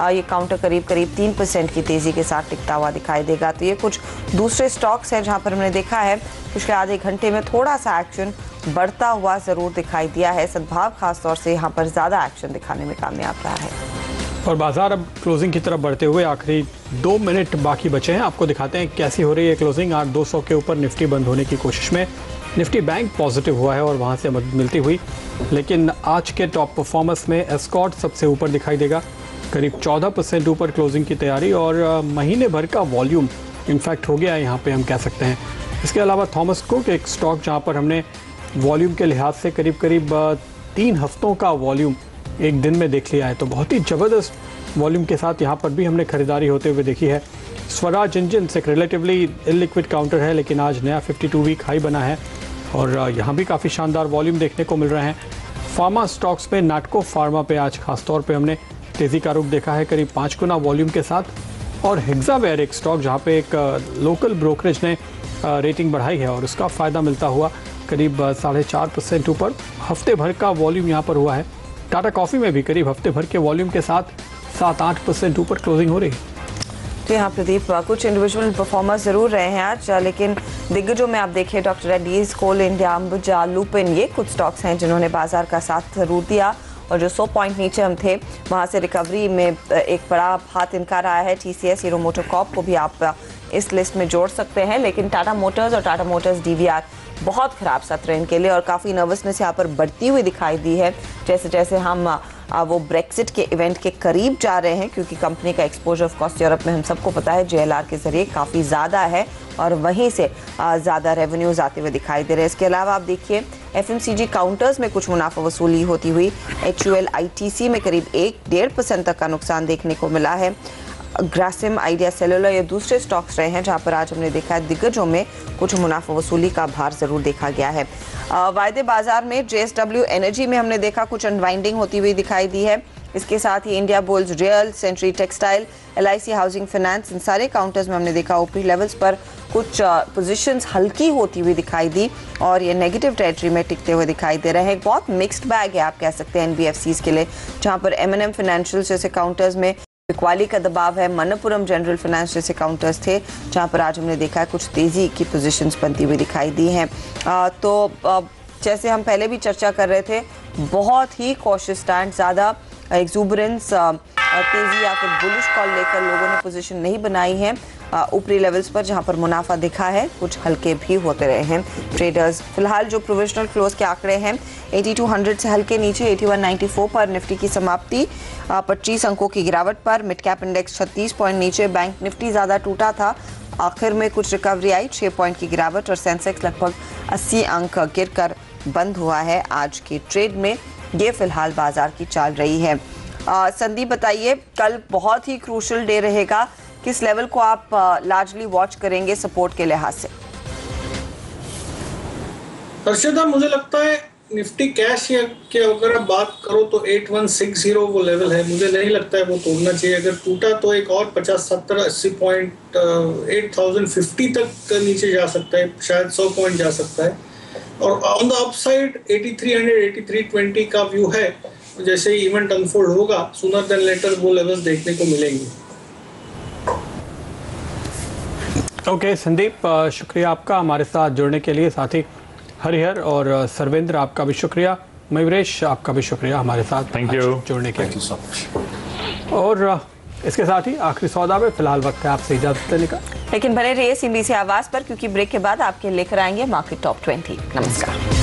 ये काउंटर करीब 3% की तेजी के साथ टिकता हुआ दिखाई देगा। तो ये कुछ दूसरे स्टॉक्स हैं जहां पर हमने देखा है पिछले आधे घंटे में थोड़ा सा एक्शन बढ़ता हुआ जरूर दिखाई दिया है। सद्भाव खासतौर से यहाँ पर ज़्यादा एक्शन दिखाने में कामयाब रहा है और बाजार अब क्लोजिंग की तरफ बढ़ते हुए आखिरी 2 मिनट बाकी बचे हैं। आपको दिखाते हैं कैसी हो रही है क्लोजिंग। 8,200 के ऊपर निफ्टी बंद होने की कोशिश में। निफ्टी बैंक पॉजिटिव हुआ है और वहां से मदद मिलती हुई, लेकिन आज के टॉप परफॉर्मेंस में एस्कॉर्ट सबसे ऊपर दिखाई देगा, करीब 14% ऊपर क्लोजिंग की तैयारी और महीने भर का वॉल्यूम इनफैक्ट हो गया है यहाँ पे हम कह सकते हैं। इसके अलावा थॉमस कुक एक स्टॉक जहाँ पर हमने वॉल्यूम के लिहाज से करीब 3 हफ्तों का वॉल्यूम एक दिन में देख लिया है, तो बहुत ही ज़बरदस्त वॉल्यूम के साथ यहाँ पर भी हमने खरीदारी होते हुए देखी है। स्वराज इंजन एक रिलेटिवली इलिक्विड काउंटर है, लेकिन आज नया 52 वीक हाई बना है और यहाँ भी काफ़ी शानदार वॉल्यूम देखने को मिल रहे हैं। फार्मा स्टॉक्स में नाटको फार्मा पे आज खासतौर पे हमने तेज़ी का रुख देखा है करीब 5 गुना वॉल्यूम के साथ। और हेक्सावेयर एक स्टॉक जहाँ पे एक लोकल ब्रोकरेज ने रेटिंग बढ़ाई है और उसका फ़ायदा मिलता हुआ करीब 4.5% ऊपर हफ्ते भर का वॉल्यूम यहाँ पर हुआ है। टाटा कॉफ़ी में भी करीब हफ्ते भर के वॉल्यूम के साथ 7-8% ऊपर क्लोजिंग हो रही है। तो यहाँ प्रदीप कुछ इंडिविजुअल परफॉर्मर्स जरूर रहे हैं आज, लेकिन दिग्गजों में आप देखिए डॉक्टर रेड्डीज, कोल इंडिया, अंबुजा, लुपिन, ये कुछ स्टॉक्स हैं जिन्होंने बाजार का साथ जरूर दिया और जो 100 पॉइंट नीचे हम थे वहाँ से रिकवरी में एक बड़ा हाथ इनका रहा है। टीसीएस, हीरो मोटर कॉर्प को भी आप इस लिस्ट में जोड़ सकते हैं, लेकिन टाटा मोटर्स और टाटा मोटर्स डीवीआर बहुत ख़राब सत्र है इनके लिए और काफ़ी नर्वसनेस यहाँ पर बढ़ती हुई दिखाई दी है जैसे जैसे हम वो ब्रेक्सिट के इवेंट के करीब जा रहे हैं, क्योंकि कंपनी का एक्सपोजर ऑफ कोर्स यूरोप में हम सबको पता है जेएलआर के जरिए काफ़ी ज़्यादा है और वहीं से ज़्यादा रेवेन्यूज़ आते हुए दिखाई दे रहे हैं। इसके अलावा आप देखिए एफएमसीजी काउंटर्स में कुछ मुनाफा वसूली होती हुई, एचयूएल आईटीसी में करीब 1-1.5% तक का नुकसान देखने को मिला है। ग्रासिम, आइडिया सेलुलर ये दूसरे स्टॉक्स रहे हैं जहां पर आज हमने देखा है दिग्गजों में कुछ मुनाफा वसूली का भार जरूर देखा गया है। वायदे बाजार में जेएसडब्ल्यू एनर्जी में हमने देखा कुछ अनवाइंडिंग होती हुई दिखाई दी है। इसके साथ ही India bulls, real, century textile, LIC housing finance, इन सारे काउंटर्स में हमने देखा ऊपरी लेवल्स पर कुछ पोजीशंस हल्की होती हुई दिखाई दी और ये नेगेटिव टेरिटरी में टिकते हुए दिखाई दे रहे हैं। बहुत मिक्स्ड बैग है आप कह सकते हैं NBFCs के लिए, जहां पर M&M फाइनेंशियल जैसे काउंटर्स में बिकवाली का दबाव है, मनप्पुरम जनरल फाइनेंस जैसे काउंटर्स थे जहां पर आज हमने देखा है कुछ तेजी की पोजीशंस बनती हुई दिखाई दी हैं। जैसे हम पहले भी चर्चा कर रहे थे, बहुत ही कॉशियस स्टैंड, ज़्यादा एक्सूबरेंस, तेजी या फिर बुलिश कॉल लेकर लोगों ने पोजीशन नहीं बनाई है ऊपरी लेवल्स पर, जहां पर मुनाफा दिखा है, कुछ हल्के भी होते रहे हैं ट्रेडर्स। फिलहाल जो प्रोविजनल क्लोज के आंकड़े हैं 8200 से हल्के नीचे, 8194 पर निफ्टी की समाप्ति, 25 अंकों की गिरावट पर। मिड कैप इंडेक्स 36 पॉइंट नीचे, बैंक निफ्टी ज़्यादा टूटा था, आखिर में कुछ रिकवरी आई, 6 पॉइंट की गिरावट और सेंसेक्स लगभग 80 अंक गिरकर बंद हुआ है आज की ट्रेड में। ये फिलहाल बाजार की चाल रही है। संदीप बताइए, कल बहुत ही क्रूशल डे रहेगा, किस लेवल को आप लार्जली वॉच करेंगे सपोर्ट के लिहाज से? हर्षदा, मुझे लगता है निफ्टी कैश की अगर आप बात करो तो 8160 वो लेवल है, मुझे नहीं लगता है वो तोड़ना चाहिए। अगर टूटा तो एक और 50, 70, 80 पॉइंट 8050 तक नीचे जा सकता है, शायद 100 पॉइंट जा सकता है। और ऑन द अपसाइड 8300, 8320 का व्यू है। जैसे ही इवेंट अनफोल्ड होगा, सूनर देन लेटर वो लेवल्स देखने को मिलेंगे। ओके संदीप, शुक्रिया आपका हमारे साथ जुड़ने के लिए। साथ ही हरिहर और सर्वेंद्र, आपका भी शुक्रिया। मयूरेश, आपका भी शुक्रिया हमारे साथ जुड़ने के लिए। और इसके साथ ही आखिरी सौदा में फिलहाल वक्त है आपसे इजाजत लेने का, लेकिन बने रहिए CNBC आवाज पर, क्योंकि ब्रेक के बाद आपके लेकर आएंगे मार्केट टॉप 20। नमस्कार।